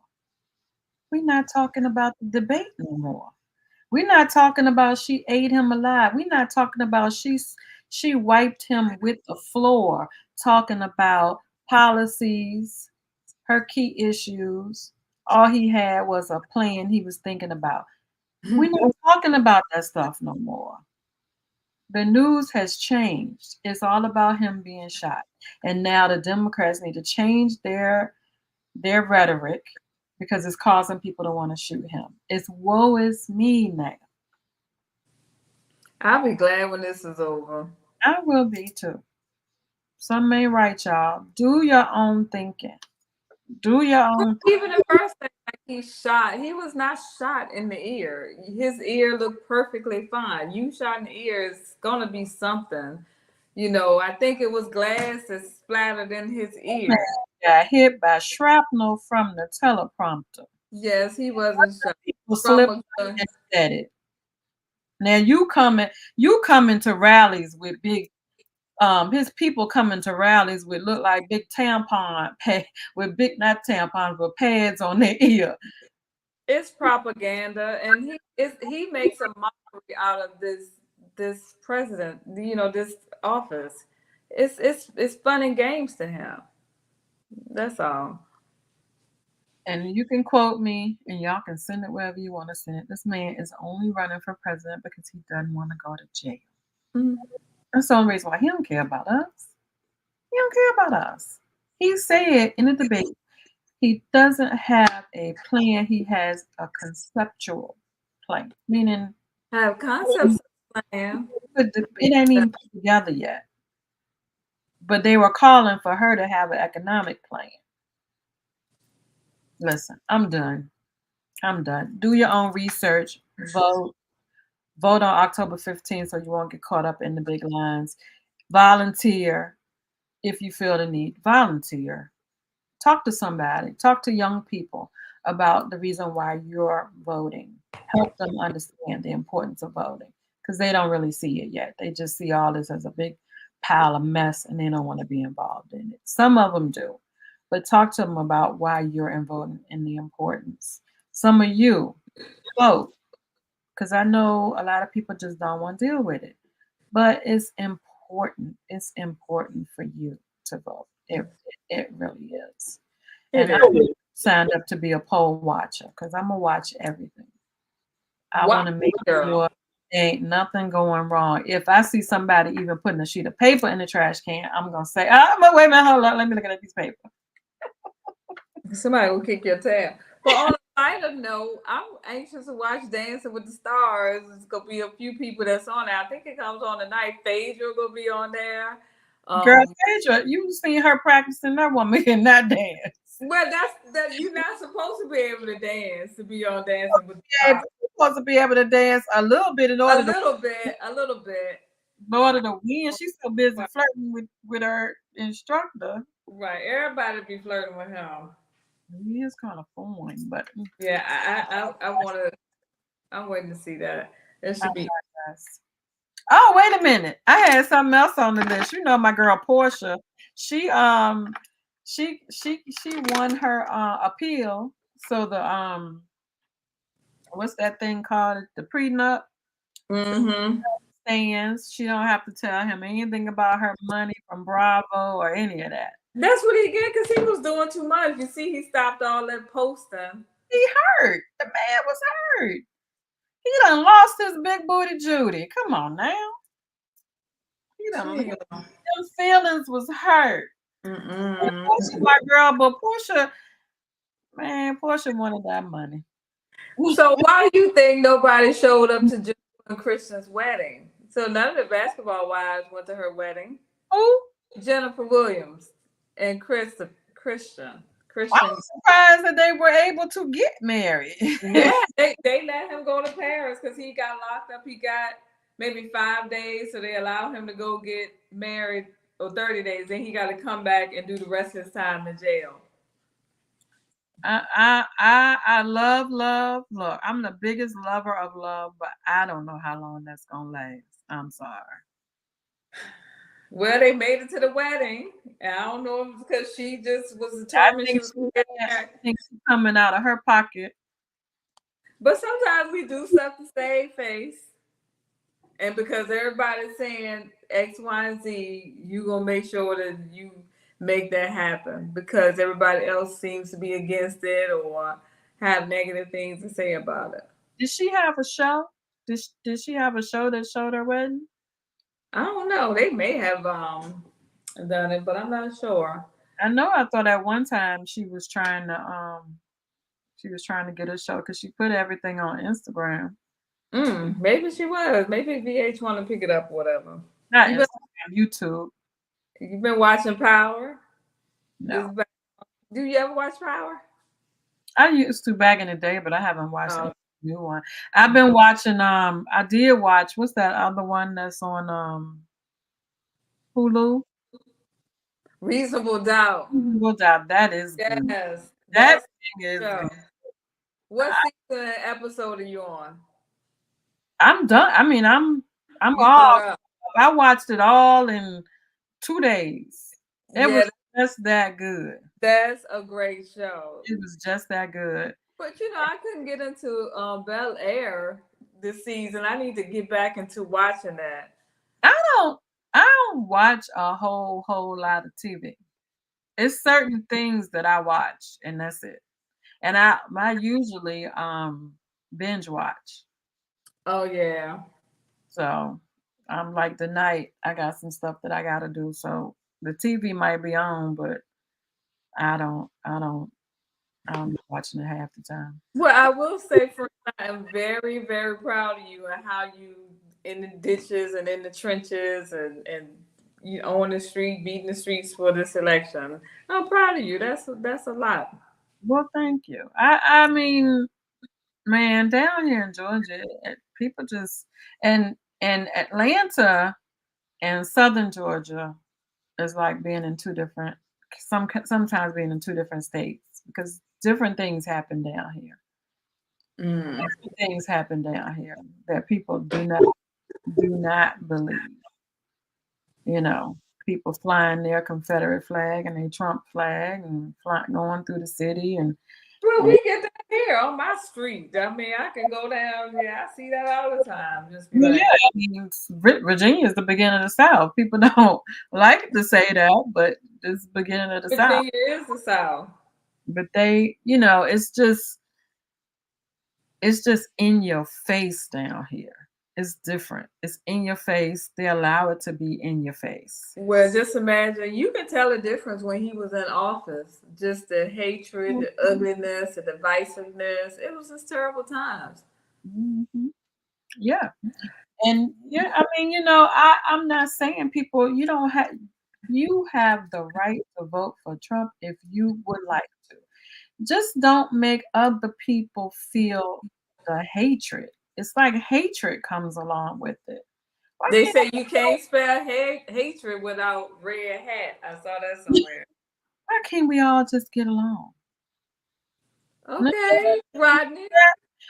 We're not talking about the debate no more. We're not talking about she ate him alive. We're not talking about she wiped him with the floor, talking about policies, her key issues. All he had was a plan he was thinking about. We're not talking about that stuff no more. The news has changed. It's all about him being shot. And now the Democrats need to change their rhetoric because it's causing people to want to shoot him. It's woe is me now. I'll be glad when this is over. I will be too. Some may right, y'all. Do your own thinking. Do your own. Even the first thing like he shot, he was not shot in the ear. His ear looked perfectly fine. You shot in the ear, it's gonna be something. You know, I think it was glass that splattered in his ear. Got hit by shrapnel from the teleprompter. Yes, he wasn't shot. People slipped and said it. Now you coming to rallies with big his people coming to rallies with look like big tampon with big not tampons but pads on their ear. It's propaganda, and he makes a mockery out of this president, you know, this office. It's fun and games to him. That's all. And you can quote me and y'all can send it wherever you want to send it. This man is only running for president because he doesn't want to go to jail. Mhm. That's the only reason why he don't care about us. He don't care about us. He said in the debate he doesn't have a plan. He has a conceptual plan, meaning Have concepts of plan. it ain't even put together yet. But they were calling for her to have an economic plan. Listen, I'm done. I'm done. Do your own research. Vote. Vote on October 15th so you won't get caught up in the big lines. Volunteer if you feel the need. Volunteer. Talk to somebody. Talk to young people about the reason why you're voting. Help them understand the importance of voting because they don't really see it yet. They just see all this as a big pile of mess and they don't want to be involved in it. Some of them do, but talk to them about why you're involved and the importance. Some of you vote because I know a lot of people just don't want to deal with it, but it's important. It's important for you to vote. It really is. And I signed up to be a poll watcher because I'm gonna watch everything. I want to make sure there ain't nothing going wrong. If I see somebody even putting a sheet of paper in the trash can, I'm gonna say, wait a minute, hold on, let me look at that piece of paper. Somebody will kick your tail. But on a lighter note, I'm anxious to watch Dancing with the Stars. It's gonna be a few people that's on there. I think it comes on tonight. Phaedra gonna be on there. Girl, Phaedra, you seen her practicing that woman in that dance. Well, that you're not supposed to be able to dance to be on Dancing with the Stars. You're supposed to be able to dance a little bit in order a little bit. In order to win. She's so busy flirting with her instructor. Right. Everybody be flirting with him. He is kind of fun, but yeah, I'm waiting to see that. It should be. Oh, wait a minute. I had something else on the list. You know my girl Portia. She won her appeal. So the what's that thing called? The prenup. Mm-hmm. Stands. She don't have to tell him anything about her money from Bravo or any of that. That's what he get because he was doing too much. You see, he stopped all that posting. He hurt. The man was hurt. He done lost his big booty Judy. Come on now. He done them feelings was hurt. Portia, my girl, but Portia wanted that money. So why do you think nobody showed up to Jennifer and Christian's wedding? So none of the basketball wives went to her wedding. Who? Jennifer Williams and Christian. Christian. was surprised that they were able to get married. Yeah, they let him go to Paris because he got locked up. He got maybe 5 days, so they allowed him to go get married, or 30 days. Then he got to come back and do the rest of his time in jail. I love love. Look, I'm the biggest lover of love, but I don't know how long that's gonna last. I'm sorry. Well, they made it to the wedding. And I don't know if it's because she just was I determined she think was going to get married. she's coming out of her pocket. But sometimes we do stuff to save face. And because everybody's saying X, Y, and Z, you going to make sure that you make that happen because everybody else seems to be against it or have negative things to say about it. Did she have a show? Did she have a show that showed her wedding? I don't know. They may have done it, but I'm not sure. I know. I thought at one time she was trying to get a show because she put everything on Instagram. Maybe she was. Maybe VH want to pick it up or whatever. Not Instagram, YouTube. You've been watching Power? No. Do you ever watch Power? I used to back in the day, but I haven't watched the new one. I've been watching. I did watch. What's that other one that's on Hulu? Reasonable Doubt. Reasonable Doubt. That is yes. Good. That thing is good. What season and episode are you on? I'm done. I mean, I'm all. I watched it all in 2 days. It was just that good. That's a great show. It was just that good. But I couldn't get into Bel Air this season. I need to get back into watching that. I don't watch a whole lot of TV. It's certain things that I watch, and that's it. And I usually binge watch. Oh yeah. So I'm like tonight I got some stuff that I gotta do. So the TV might be on, but I don't be watching it half the time. Well, I will say, I am very, very proud of you and how you in the ditches and in the trenches and you on the street, beating the streets for this election. I'm proud of you. That's a lot. Well, thank you. I mean, man, down here in Georgia, people just and Atlanta and Southern Georgia is like being in two different. Sometimes being in two different states because different things happen down here. Different things happen down here that people do not believe. People flying their Confederate flag and their Trump flag and going through the city and. Well, we get that here on my street. I mean, I can go down here. I see that all the time. I mean, Virginia is the beginning of the South. People don't like to say that, but it's the beginning of the South. Virginia is the South. But they, it's just in your face down here. It's different. It's in your face. They allow it to be in your face. Well, just imagine. You can tell the difference when he was in office. Just the hatred, the ugliness, the divisiveness. It was just terrible times. Mm-hmm. Yeah. And I mean, I'm not saying people, you have the right to vote for Trump if you would like to. Just don't make other people feel the hatred. It's like hatred comes along with it. They say you can't spell hatred without red hat. I saw that somewhere. Why can't we all just get along? Okay, Rodney.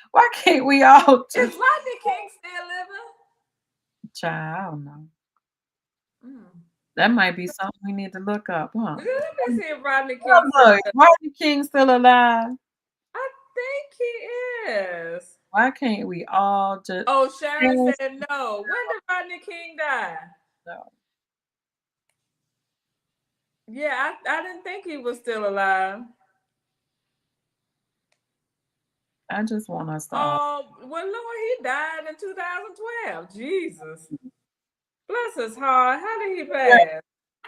Why can't we all just... Is Rodney King still living? Child, I don't know. That might be something we need to look up, huh? Let me see if Rodney King Rodney King still alive? I think he is. Why can't we all just... Oh, Sharon said no. When did Rodney King die? No. Yeah, I didn't think he was still alive. I just want us to... Oh, well, Lord, he died in 2012. Jesus. Bless his heart. How did he pass?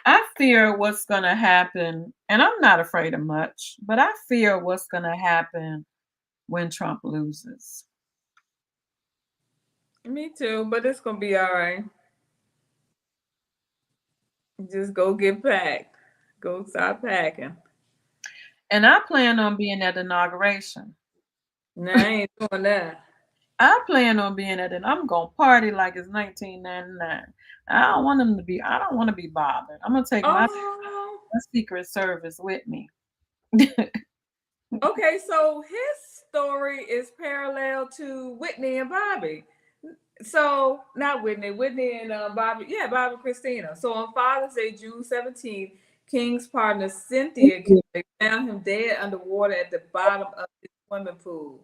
I fear what's going to happen, and I'm not afraid of much, but I fear what's going to happen when Trump loses. Me too, but it's going to be all right. Just go get packed. Go start packing. And I plan on being at the inauguration. No, I ain't doing that. I plan on being at it. I'm gonna party like it's 1999. I don't want them to be. I don't want to be bothered. I'm gonna take my Oh, Secret Service with me. okay. So his story is parallel to Whitney and Bobby. So not Whitney and Bobby. Yeah, Bobby Christina. So on Father's Day, June 17th, King's partner Cynthia Kelly found him dead underwater at the bottom of his swimming pool.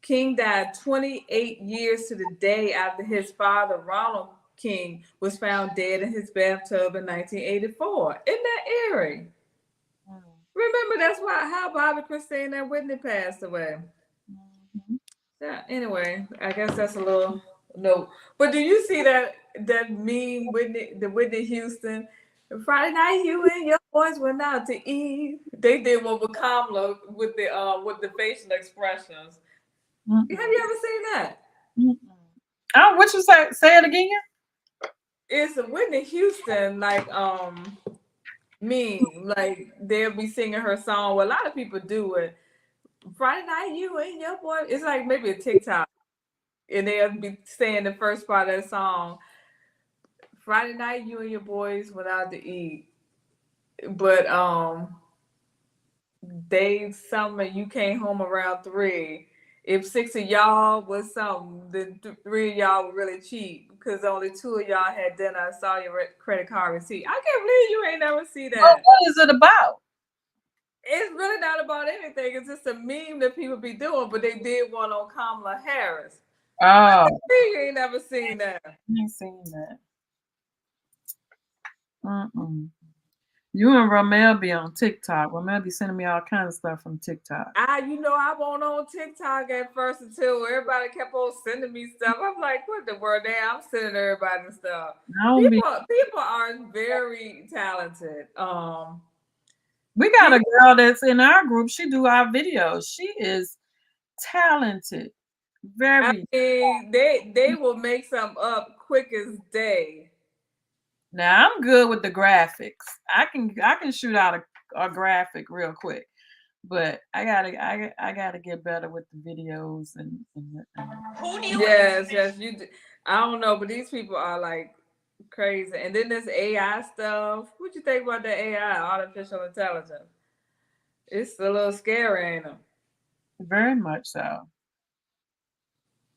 King died 28 years to the day after his father, Ronald King, was found dead in his bathtub in 1984. Isn't that eerie? Remember, that's how Bobby Christina and Whitney passed away. Yeah, anyway, I guess that's a little note. But do you see that meme, Whitney Houston? Friday night, you and your boys went out to eat. They did one with Kamala with the facial expressions. Have you ever seen that? Oh, what you say? Say it again. It's a Whitney Houston meme. Like they'll be singing her song. Well, a lot of people do it. Friday night, you and your boy. It's like maybe a TikTok, and they'll be saying the first part of the song. Friday night, you and your boys went out to eat, but they something you came home around 3. If 6 of y'all was something, then 3 of y'all were really cheap because only 2 of y'all had dinner. I saw your credit card receipt. I can't believe you ain't never see that. Oh, what is it about? It's really not about anything. It's just a meme that people be doing, but they did one on Kamala Harris. Oh, You ain't never seen that. I ain't seen that. You and Romel be on TikTok. Romel be sending me all kinds of stuff from TikTok. I won't on TikTok at first until everybody kept on sending me stuff. I'm like, what the word? Damn, I'm sending everybody stuff. People are very talented. We got a girl that's in our group. She do our videos. She is talented. Very. I mean, they will make some up quick as day. Now I'm good with the graphics. I can shoot out a graphic real quick, but I gotta get better with the videos and Yes, you do. I don't know, but these people are like crazy. And then this AI stuff. What you think about the AI, artificial intelligence? It's a little scary, ain't it? Very much so.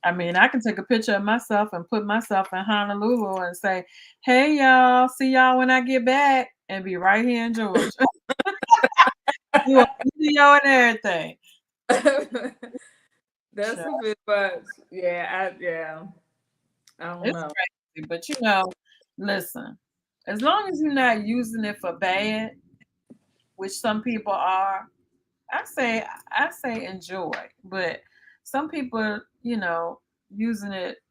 I mean, I can take a picture of myself and put myself in Honolulu and say, "Hey, y'all, see y'all when I get back," and be right here in Georgia. Do a video and everything. That's a bit much. Yeah, I don't know. Crazy, but listen, as long as you're not using it for bad, which some people are, I say enjoy. But some people, using it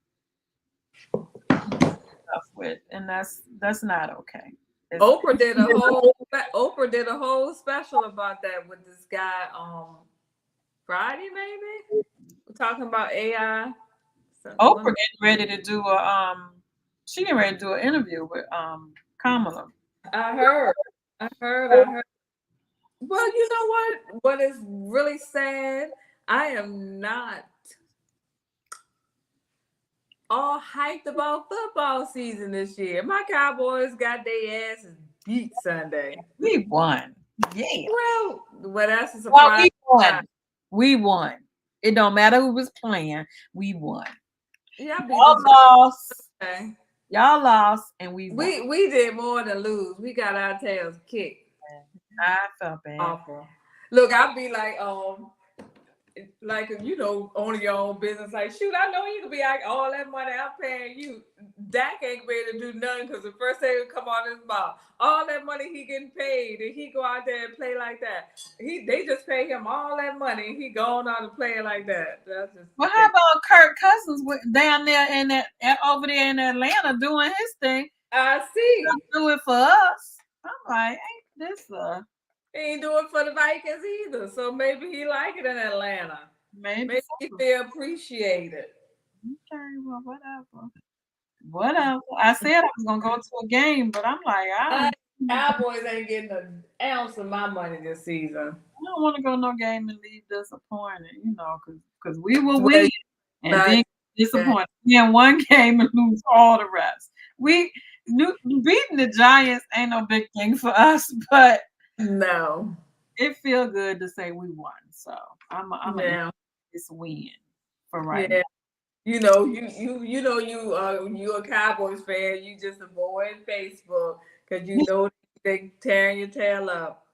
with, and that's not okay. Oprah did a whole special about that with this guy Friday, maybe talking about AI. Oprah getting ready to do she getting ready to do an interview with Kamala. I heard. Well, you know what? What is really sad? I am not all hyped about football season this year. My Cowboys got their asses beat Sunday. We won. Yeah. Well, that's a surprise. Well, we won. It don't matter who was playing. We won. Yeah, y'all lost. Okay. Y'all lost, and we won. We did more than lose. We got our tails kicked. I felt bad. Awful. Look, I'd be like owning your own business. Like, shoot, I know you could be like, all that money I'm paying you. Dak ain't ready to do nothing because the first thing would come out of his mouth. All that money he getting paid, and he go out there and play like that. They just pay him all that money, and he going out and playing like that. That's just. Well, how about Kirk Cousins down there over there in Atlanta doing his thing? I see. Do it for us. I'm like, ain't this He ain't doing it for the Vikings either, so maybe he like it in Atlanta. Maybe he feel appreciated. Okay, well, whatever. I said I was gonna go to a game, but I'm like, Cowboys ain't getting an ounce of my money this season. I don't want to go no game and leave disappointed, because we will Well, win and not- then disappointed. Win one game and lose all the rest. Beating the Giants ain't no big thing for us, but No. it feels good to say we won. So I'm Yeah. this win for right Yeah. now. You know, you a Cowboys fan. You just avoid Facebook because you know they tearing your tail up.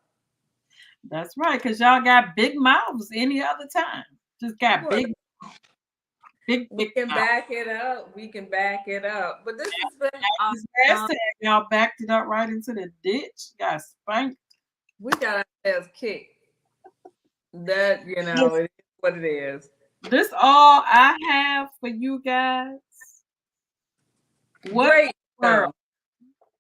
That's right, because y'all got big mouths any other time. Just got Well, big we can mouths. back it up. We can back it up. But this has been This last time y'all backed it up right into the ditch. Got spanked. we got ourselves kicked. That it is what it is. This all I have for you guys. Great World?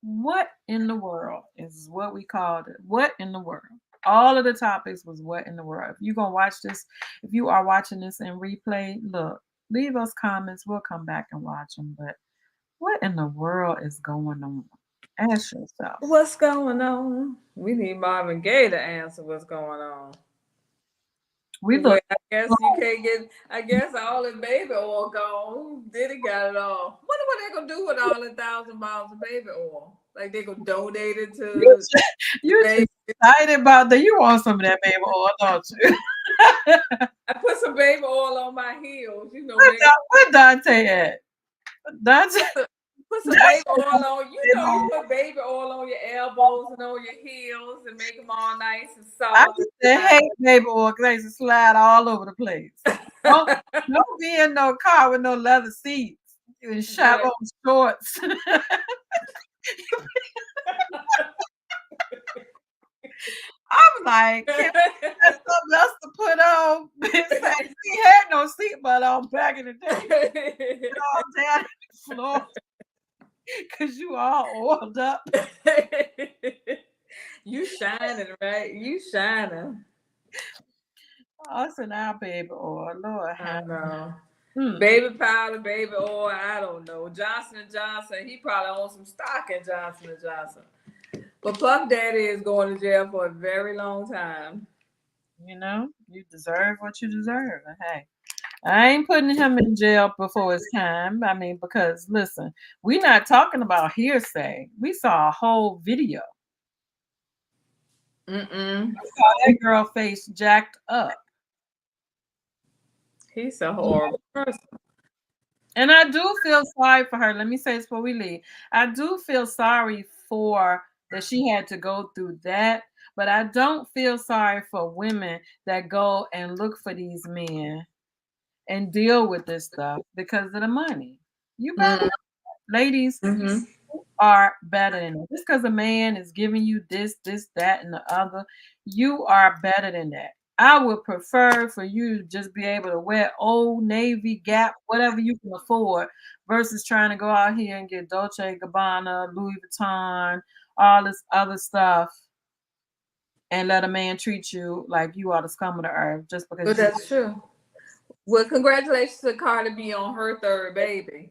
What in the world is what we called it? What in the world? All of the topics was what in the world. If you're gonna watch this, if you are watching this in replay, look, leave us comments. We'll come back and watch them. But what in the world is going on? Ask yourself. What's going on? We need Marvin Gaye to answer what's going on. We look. I guess you can't get. I guess all the baby oil gone. Diddy got it all. Wonder what they gonna do with all the 1,000 bottles of baby oil? Like they gonna donate it to. You're just excited about that. You want some of that baby oil, don't you? I put some baby oil on my heels. Where Dante at? Dante. Put some baby oil on. You put baby oil on your elbows and on your heels and make them all nice and soft. I used to hate baby oil because I used to slide all over the place. Don't be in no car with no leather seats and shop on shorts. I'm like, can we have something else to put on? He had no seatbelt on back in the day. All down the floor. Because you all oiled up. You shining, right? You shining. Us and our baby oil, Lord. I know. Baby powder, baby oil, I don't know. Johnson & Johnson, he probably owns some stock in Johnson & Johnson. But Puff Daddy is going to jail for a very long time. You deserve what you deserve. Hey. I ain't putting him in jail before his time. I mean, because listen, we're not talking about hearsay. We saw a whole video. I saw that girl face jacked up. He's a horrible person. And I do feel sorry for her. Let me say this before we leave. I do feel sorry for that she had to go through that. But I don't feel sorry for women that go and look for these men and deal with this stuff because of the money. You better, ladies, are better than that. Just because a man is giving you this, that, and the other, you are better than that. I would prefer for you to just be able to wear Old Navy, Gap, whatever you can afford, versus trying to go out here and get Dolce & Gabbana, Louis Vuitton, all this other stuff, and let a man treat you like you are the scum of the earth just because. But that's true. Well, congratulations to Cardi B on her third baby.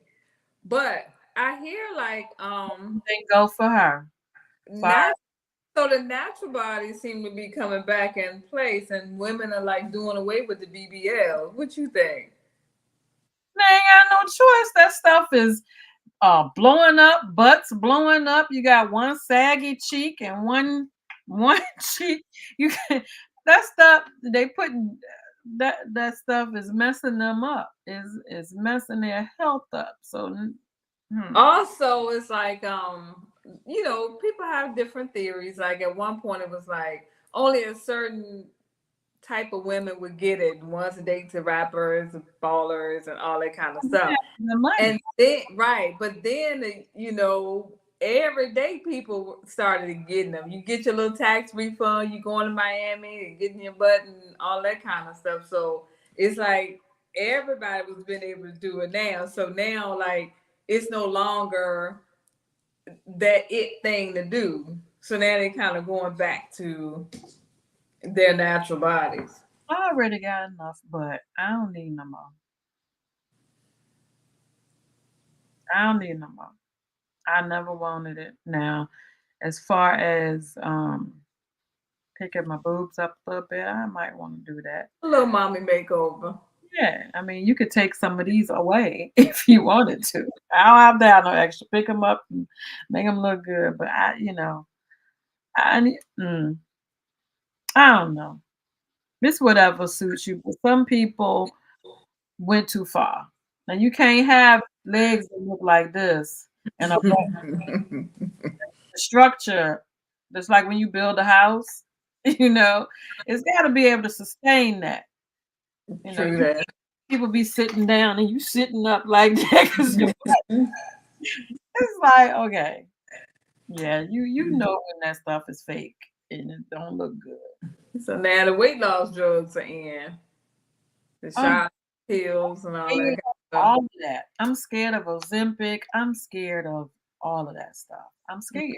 But I hear they go for her. So the natural bodies seem to be coming back in place, and women are doing away with the BBL. What you think? They ain't got no choice. That stuff is blowing up, butts blowing up. You got one saggy cheek and one cheek. That stuff they putting. That stuff is messing them up. Is messing their health up. So also it's people have different theories. Like at one point it was only a certain type of women would get it. Ones that date to rappers, ballers, and all that kind of stuff. And then but then everyday people started getting them. You get your little tax refund, you going to Miami and getting your butt and all that kind of stuff. So it's everybody was been able to do it now. So now it's no longer that it thing to do. So now they kind of going back to their natural bodies. I already got enough, but I don't need no more. I never wanted it. Now, as far as picking my boobs up a little bit, I might want to do that. A little mommy makeover. Yeah, I mean, you could take some of these away if you wanted to. I don't have that no extra. Pick them up and make them look good. But I need. I don't know. It's whatever suits you. But some people went too far. Now you can't have legs that look like this and a structure. Just like when you build a house, you know, it's got to be able to sustain that. You know, True that. people be sitting down and you sitting up like that because it's like, okay, yeah, you know when that stuff is fake and it don't look good. So now the weight loss drugs are in. The I'm shot pills and all that scared kind of of stuff. all of that. I'm scared of Ozempic. I'm scared of all of that stuff. I'm scared.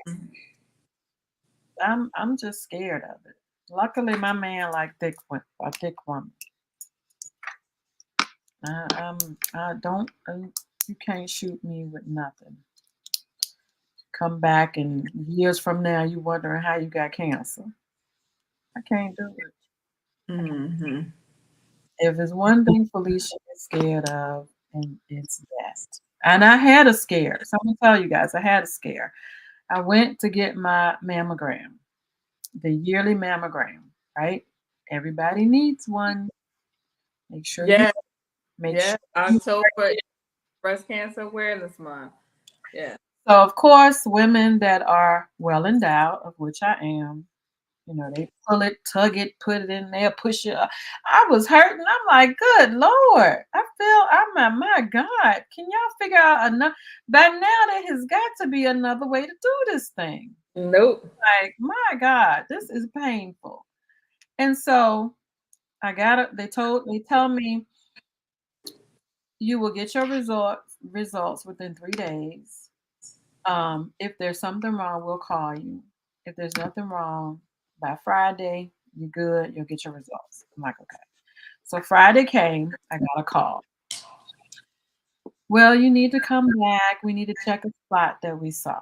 I'm just scared of it. Luckily, my man like a thick woman. I don't. You can't shoot me with nothing. Come back and years from now, you wondering how you got cancer. I can't do it. Mm-hmm. If it's one thing Felicia is scared of, and it's that. And I had a scare. So I'm gonna tell you guys, I had a scare. I went to get my mammogram, the yearly mammogram, right? Everybody needs one. Make sure you Yeah, make yeah. sure you October Breast Cancer Awareness Month. Yeah. so of course women that are well endowed, of which I am, you know, they pull it, tug it, put it in there, push it up. I was hurting. I'm like, good Lord. I'm like, my God, can y'all figure out enough? By now there has got to be another way to do this thing. Nope. Like, my God, this is painful. And so I got it. They tell me you will get your results within 3 days. If there's something wrong, we'll call you. If there's nothing wrong, by Friday, you're good. You'll get your results. I'm like, okay. So Friday came, I got a call. Well, you need to come back. We need to check a spot that we saw.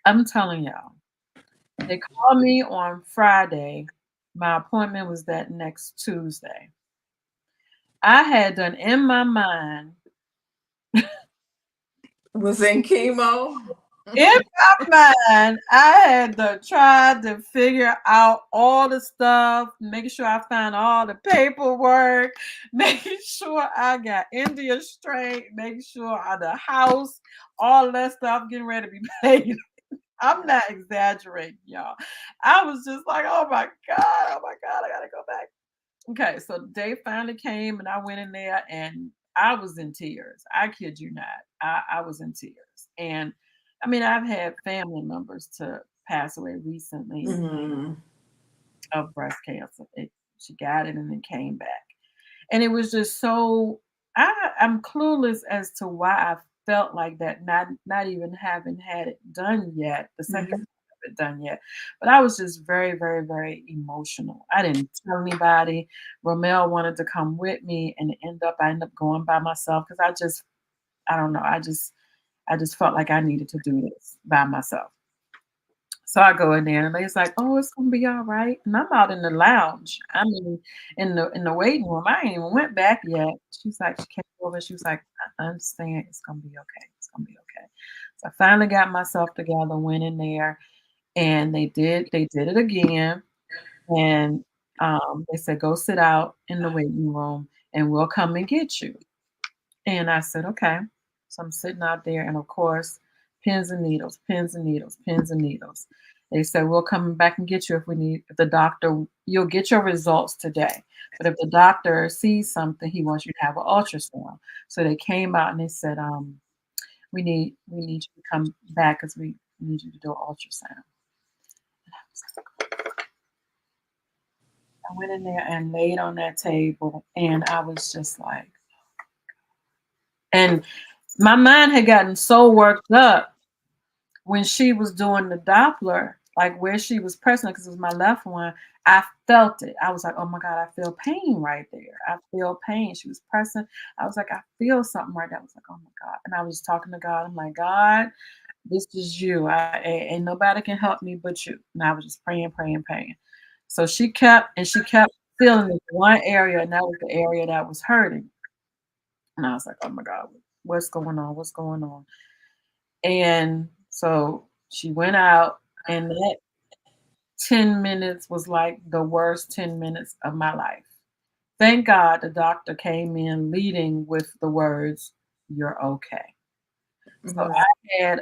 I'm telling y'all, they called me on Friday. My appointment was that next Tuesday. I had done in my mind, Was in chemo. in my mind, I had to try to figure out all the stuff, making sure I found all the paperwork, making sure I got India straight, making sure the house, all that stuff getting ready to be paid. I'm not exaggerating, y'all. I was just like, oh my God, I gotta go back. Okay, so the day finally came and I went in there and I was in tears. I kid you not. I was in tears. And I mean, I've had family members to pass away recently Mm-hmm. of breast cancer. She got it and then came back. And it was just so I'm clueless as to why I felt like that, not even having had it done yet, the second Mm-hmm. of it done yet. But I was just very, very, very emotional. I didn't tell anybody. Romel wanted to come with me, and I ended up going by myself because I don't know, I just felt like I needed to do this by myself. So I go in there and they's like, "Oh, it's gonna be all right." And I'm out in the lounge. I mean, in the waiting room. I ain't even went back yet. She's like, she came over. She was like, "I understand. It's gonna be okay. It's gonna be okay." So I finally got myself together. Went in there, and they did it again. And they said, "Go sit out in the waiting room, and we'll come and get you." And I said, "Okay." So I'm sitting out there, and of course, pins and needles, pins and needles, pins and needles. They said, "We'll come back and get you if we need, if the doctor, you'll get your results today. But if the doctor sees something, he wants you to have an ultrasound." So they came out and they said, we need you to come back because we need you to do an ultrasound. I went in there and laid on that table, and I was just like, and my mind had gotten so worked up when she was doing the Doppler, like where she was pressing it, because it was my left one. I felt it. I was like, oh my God, I feel pain right there. I feel pain. She was pressing. I was like, I feel something right there. I was like, oh my God. And I was talking to God. I'm like, God, This is you. Ain't nobody can help me but you. And I was just praying. So she kept feeling this one area, and that was the area that was hurting. And I was like, oh my God, what's going on? What's going on? And so she went out, and that 10 minutes was like the worst 10 minutes of my life. Thank God the doctor came in leading with the words, "You're okay." So Mhm. I had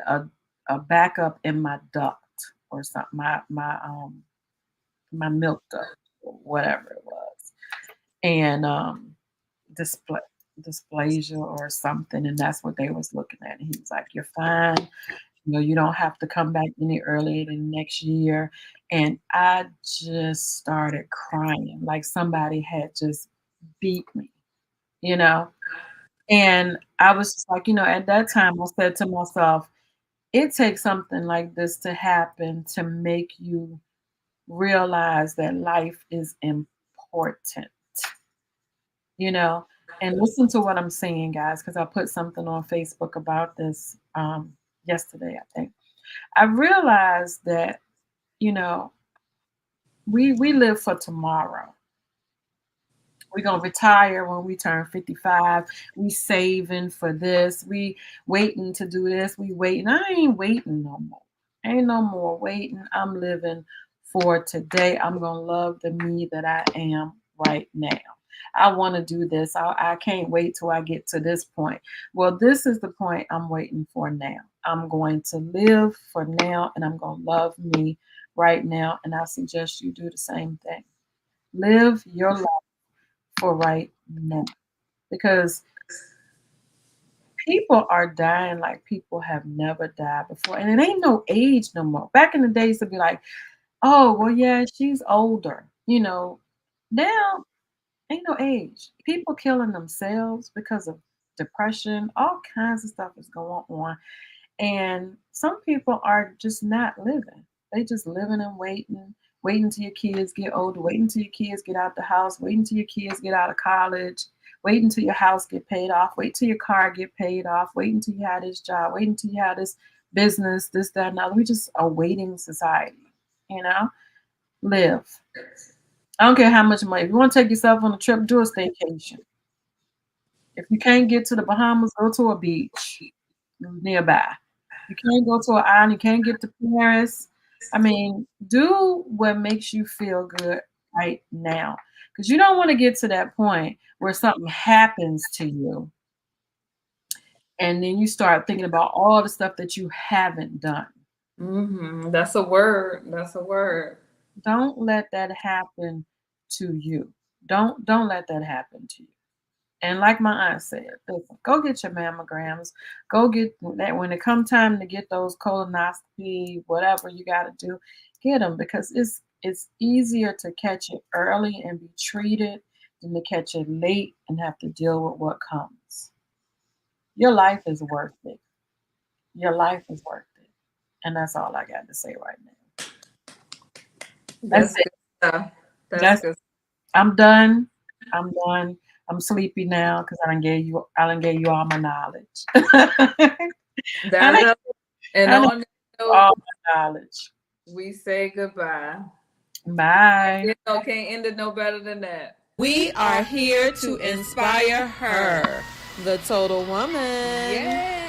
a backup in my duct or something, my milk duct, or whatever it was, and display dysplasia or something, and that's what they was looking at. And he was like, "You're fine. You know, you don't have to come back any earlier than next year." And I just started crying like somebody had just beat me, you know? And I was just like, at that time I said to myself, it takes something like this to happen to make you realize that life is important, you know? And listen to what I'm saying, guys, because I put something on Facebook about this yesterday, I think. I realized that, you know, we live for tomorrow. We're gonna retire when we turn 55. We saving for this. We waiting to do this. We waiting. I ain't waiting no more. Ain't no more waiting. I'm living for today. I'm gonna love the me that I am right now. I want to do this. I can't wait till I get to this point. Well, this is the point I'm waiting for now. I'm going to live for now, and I'm gonna love me right now. And I suggest you do the same thing. Live your life for right now, because people are dying like people have never died before, and it ain't no age no more. Back in the days, to be like, oh well, yeah, she's older. Now ain't no age. People killing themselves because of depression. All kinds of stuff is going on, and some people are just not living. They just living and waiting till your kids get older, waiting till your kids get out the house, waiting till your kids get out of college, waiting till your house get paid off, wait till your car get paid off, waiting till you have this job, waiting till you have this business, this, that, and that. We just a waiting society, you know? Live. I don't care how much money. If you want to take yourself on a trip, do a staycation. If you can't get to the Bahamas, go to a beach nearby. You can't go to an island. You can't get to Paris. I mean, do what makes you feel good right now, because you don't want to get to that point where something happens to you and then you start thinking about all the stuff that you haven't done. Mm-hmm. That's a word. That's a word. Don't let that happen to you. Don't let that happen to you. And like my aunt said, listen, go get your mammograms. Go get that when it comes time to get those colonoscopy, whatever you got to do, get them, because it's easier to catch it early and be treated than to catch it late and have to deal with what comes. Your life is worth it. Your life is worth it. And that's all I got to say right now. That's That's it. good stuff. That's That's good. I'm done. I'm done. I'm sleepy now because I done gave you all my knowledge. I That done, and I done on that note, all my knowledge. we say goodbye. Bye. Can't end it no better than that. We are here to inspire her, the total woman. Yay!